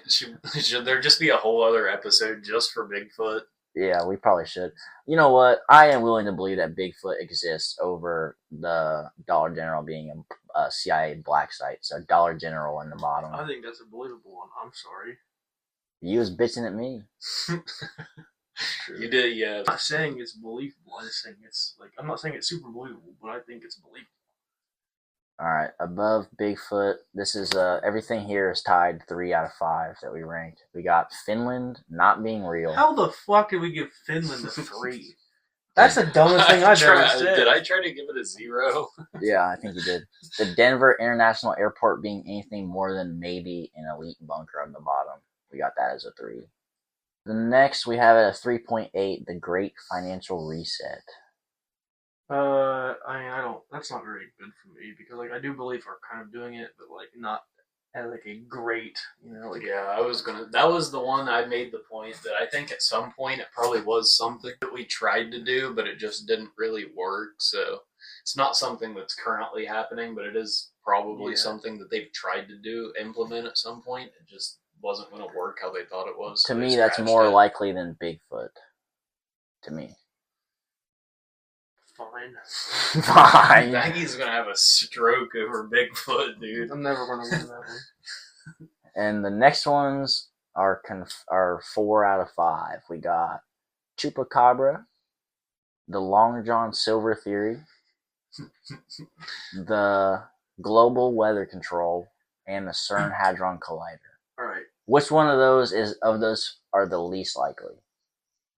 should there just be a whole other episode just for Bigfoot? Yeah, we probably should. You know what? I am willing to believe that Bigfoot exists over the Dollar General being a CIA black site. So Dollar General in the bottom. I think that's a believable one. I'm sorry. You was bitching at me. You did, yeah. I'm not saying it's believable. I'm just saying I'm not saying it's super believable, but I think it's believable. Alright, above Bigfoot, this is, everything here is tied 3 out of 5 that we ranked. We got Finland not being real. How the fuck did we give Finland a 3? That's the dumbest thing I've ever said. Did I try to give it a 0? Yeah, I think you did. The Denver International Airport being anything more than maybe an elite bunker on the bottom. We got that as a 3. The next we have at a 3.8, the Great Financial Reset. I don't. That's not very good for me because like I do believe we're kind of doing it, but like not as like a great, like. Yeah, that was the one I made the point that I think at some point it probably was something that we tried to do, but it just didn't really work. So it's not something that's currently happening, but it is probably something that they've tried to implement at some point. It just wasn't going to work how they thought it was. To me, that's more likely than Bigfoot. To me. Fine. Maggie's gonna have a stroke over Bigfoot, dude. I'm never gonna win that one. And the next ones are 4 out of 5. We got Chupacabra, the Long John Silver theory, the Global Weather Control, and the CERN Hadron Collider. All right. Which one of those are the least likely?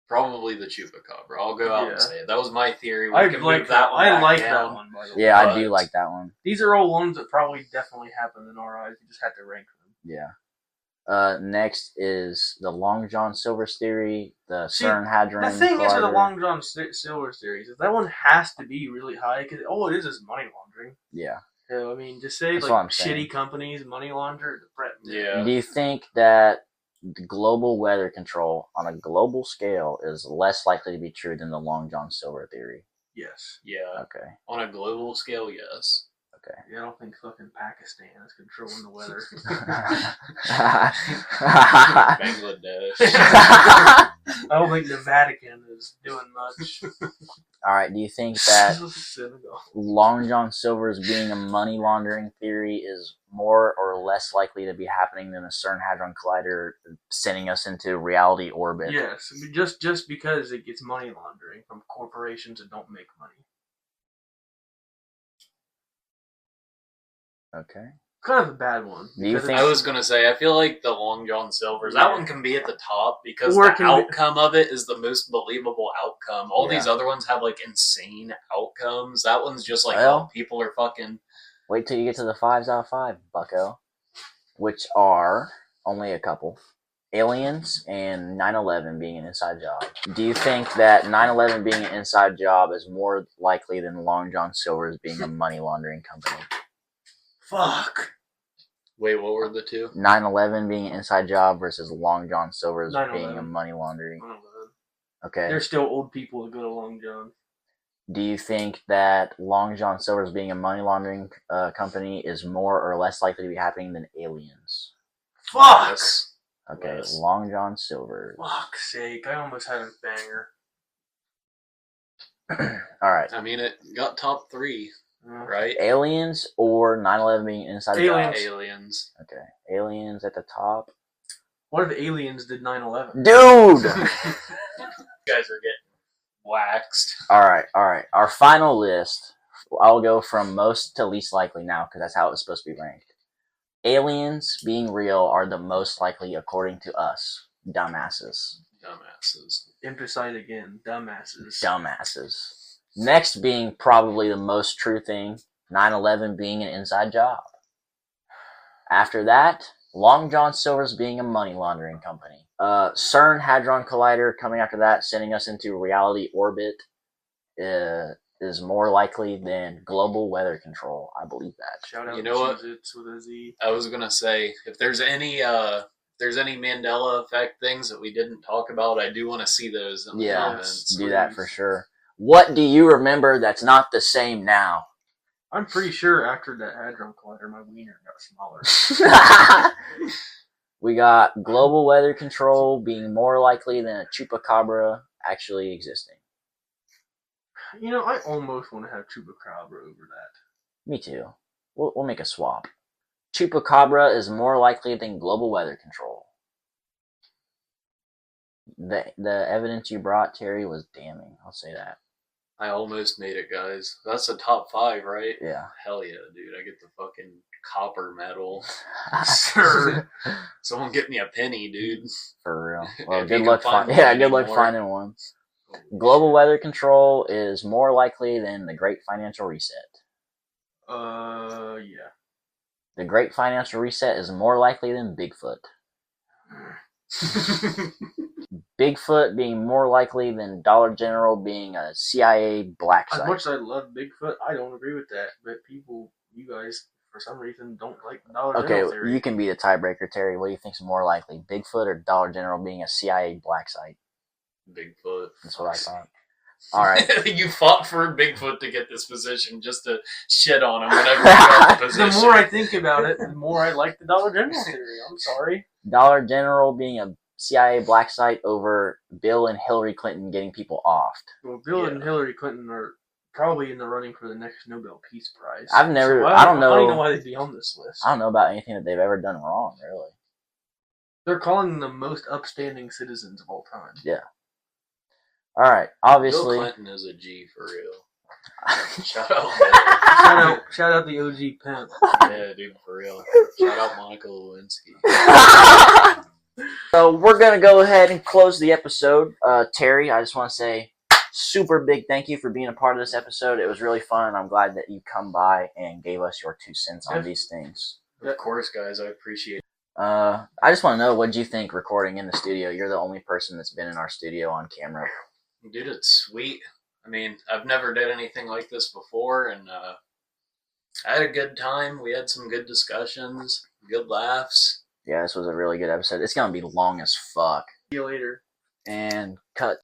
Probably the Chupacabra. I'll go out and say it. That was my theory. We I can like move that one. I like down. that one. By the way. Yeah, I do like that one. These are all ones that probably definitely happened in our eyes. You just have to rank them. Yeah. Next is the Long John Silver's theory, the CERN Hadron. The thing Collider. is with the Long John Silver series is that one has to be really high because all it is money laundering. Yeah. So, I mean, just say That's like shitty companies money launder. Yeah. Do you think that the global weather control on a global scale is less likely to be true than the Long John Silver theory? Yes. Yeah. Okay. On a global scale, yes. Okay. Yeah, I don't think fucking Pakistan is controlling the weather. Bangladesh. I don't think the Vatican is doing much. Alright, do you think that Senegal. Long John Silver's being a money laundering theory is more or less likely to be happening than the CERN Hadron Collider sending us into reality orbit? Yes, I mean, just because it gets money laundering from corporations that don't make money. Okay. Kind of a bad one. Do you think? I was gonna say, I feel like the Long John Silver's, that one can be at the top because Or the outcome of it is the most believable outcome. All these other ones have like insane outcomes. That one's just like, oh, people are fucking. Wait till you get to the 5s out of 5, bucko. Which are only a couple. Aliens and 9/11 being an inside job. Do you think that 9/11 being an inside job is more likely than Long John Silver's being a money laundering company? Fuck. Wait, what were the two? 9/11 being an inside job versus Long John Silver's 9/11. being a money laundering. 9/11. Okay. There's still old people that go to Long John. Do you think that Long John Silver's being a money laundering company is more or less likely to be happening than aliens? Fuck! Yes. Okay, Yes. Long John Silver. Fuck's sake, I almost had a banger. Alright. I mean, it got top 3, right? Aliens or 9/11 being inside Aliens. job? Aliens. Okay. Aliens at the top. What if aliens did 9/11? Dude! You guys are getting waxed. Alright. Our final list, I'll go from most to least likely now because that's how it's supposed to be ranked. Aliens being real are the most likely according to us. Dumbasses. Emphasize again, dumbasses. Dumbasses. Next being probably the most true thing, 9/11 being an inside job. After that, Long John Silver's being a money laundering company. CERN Hadron Collider coming after that, sending us into reality orbit, is more likely than global weather control. I believe that. Shout out You know what? It's with a Z. I was gonna say, if there's any Mandela effect things that we didn't talk about, I do want to see those in the comments. Do that for sure. What do you remember that's not the same now? I'm pretty sure after that Hadron Collider, my wiener got smaller. We got global weather control being more likely than a chupacabra actually existing. You know, I almost want to have Chupacabra over that. Me too. We'll make a swap. Chupacabra is more likely than global weather control. The evidence you brought, Terry, was damning. I'll say that. I almost made it, guys. That's the top 5, right? Yeah. Hell yeah, dude. I get the fucking copper medal. Sure. Someone get me a penny, dude. For real. Well, If good you luck can find one good luck anymore. finding one. Global weather control is more likely than the Great Financial Reset. Yeah. The Great Financial Reset is more likely than Bigfoot. Bigfoot being more likely than Dollar General being a CIA black As site. much as I love Bigfoot, I don't agree with that. But you guys, for some reason, don't like the Dollar General theory. You can be the tiebreaker, Terry. What do you think is more likely, Bigfoot or Dollar General being a CIA black site? Bigfoot. That's what I thought. All right. You fought for Bigfoot to get this position just to shit on him whenever you got the position. The more I think about it, the more I like the Dollar General theory. I'm sorry. Dollar General being a CIA black site over Bill and Hillary Clinton getting people offed. Well, Bill and Hillary Clinton are probably in the running for the next Nobel Peace Prize. I don't know. I don't know why they'd be on this list. I don't know about anything that they've ever done wrong, really. They're calling them the most upstanding citizens of all time. Yeah. All right. Obviously, Bill Clinton is a G for real. Shout out. Shout out the OG pimp. Yeah, dude, for real. Shout out Monica Lewinsky. So we're gonna go ahead and close the episode. Terry, I just want to say super big thank you for being a part of this episode. It was really fun, and I'm glad that you come by and gave us your 2 cents on these things. Of course, guys, I appreciate it. I just want to know, what do you think recording in the studio? You're the only person that's been in our studio on camera. Dude, it's sweet. I mean, I've never did anything like this before, and I had a good time. We had some good discussions, good laughs. Yeah, this was a really good episode. It's gonna be long as fuck. See you later. And cut.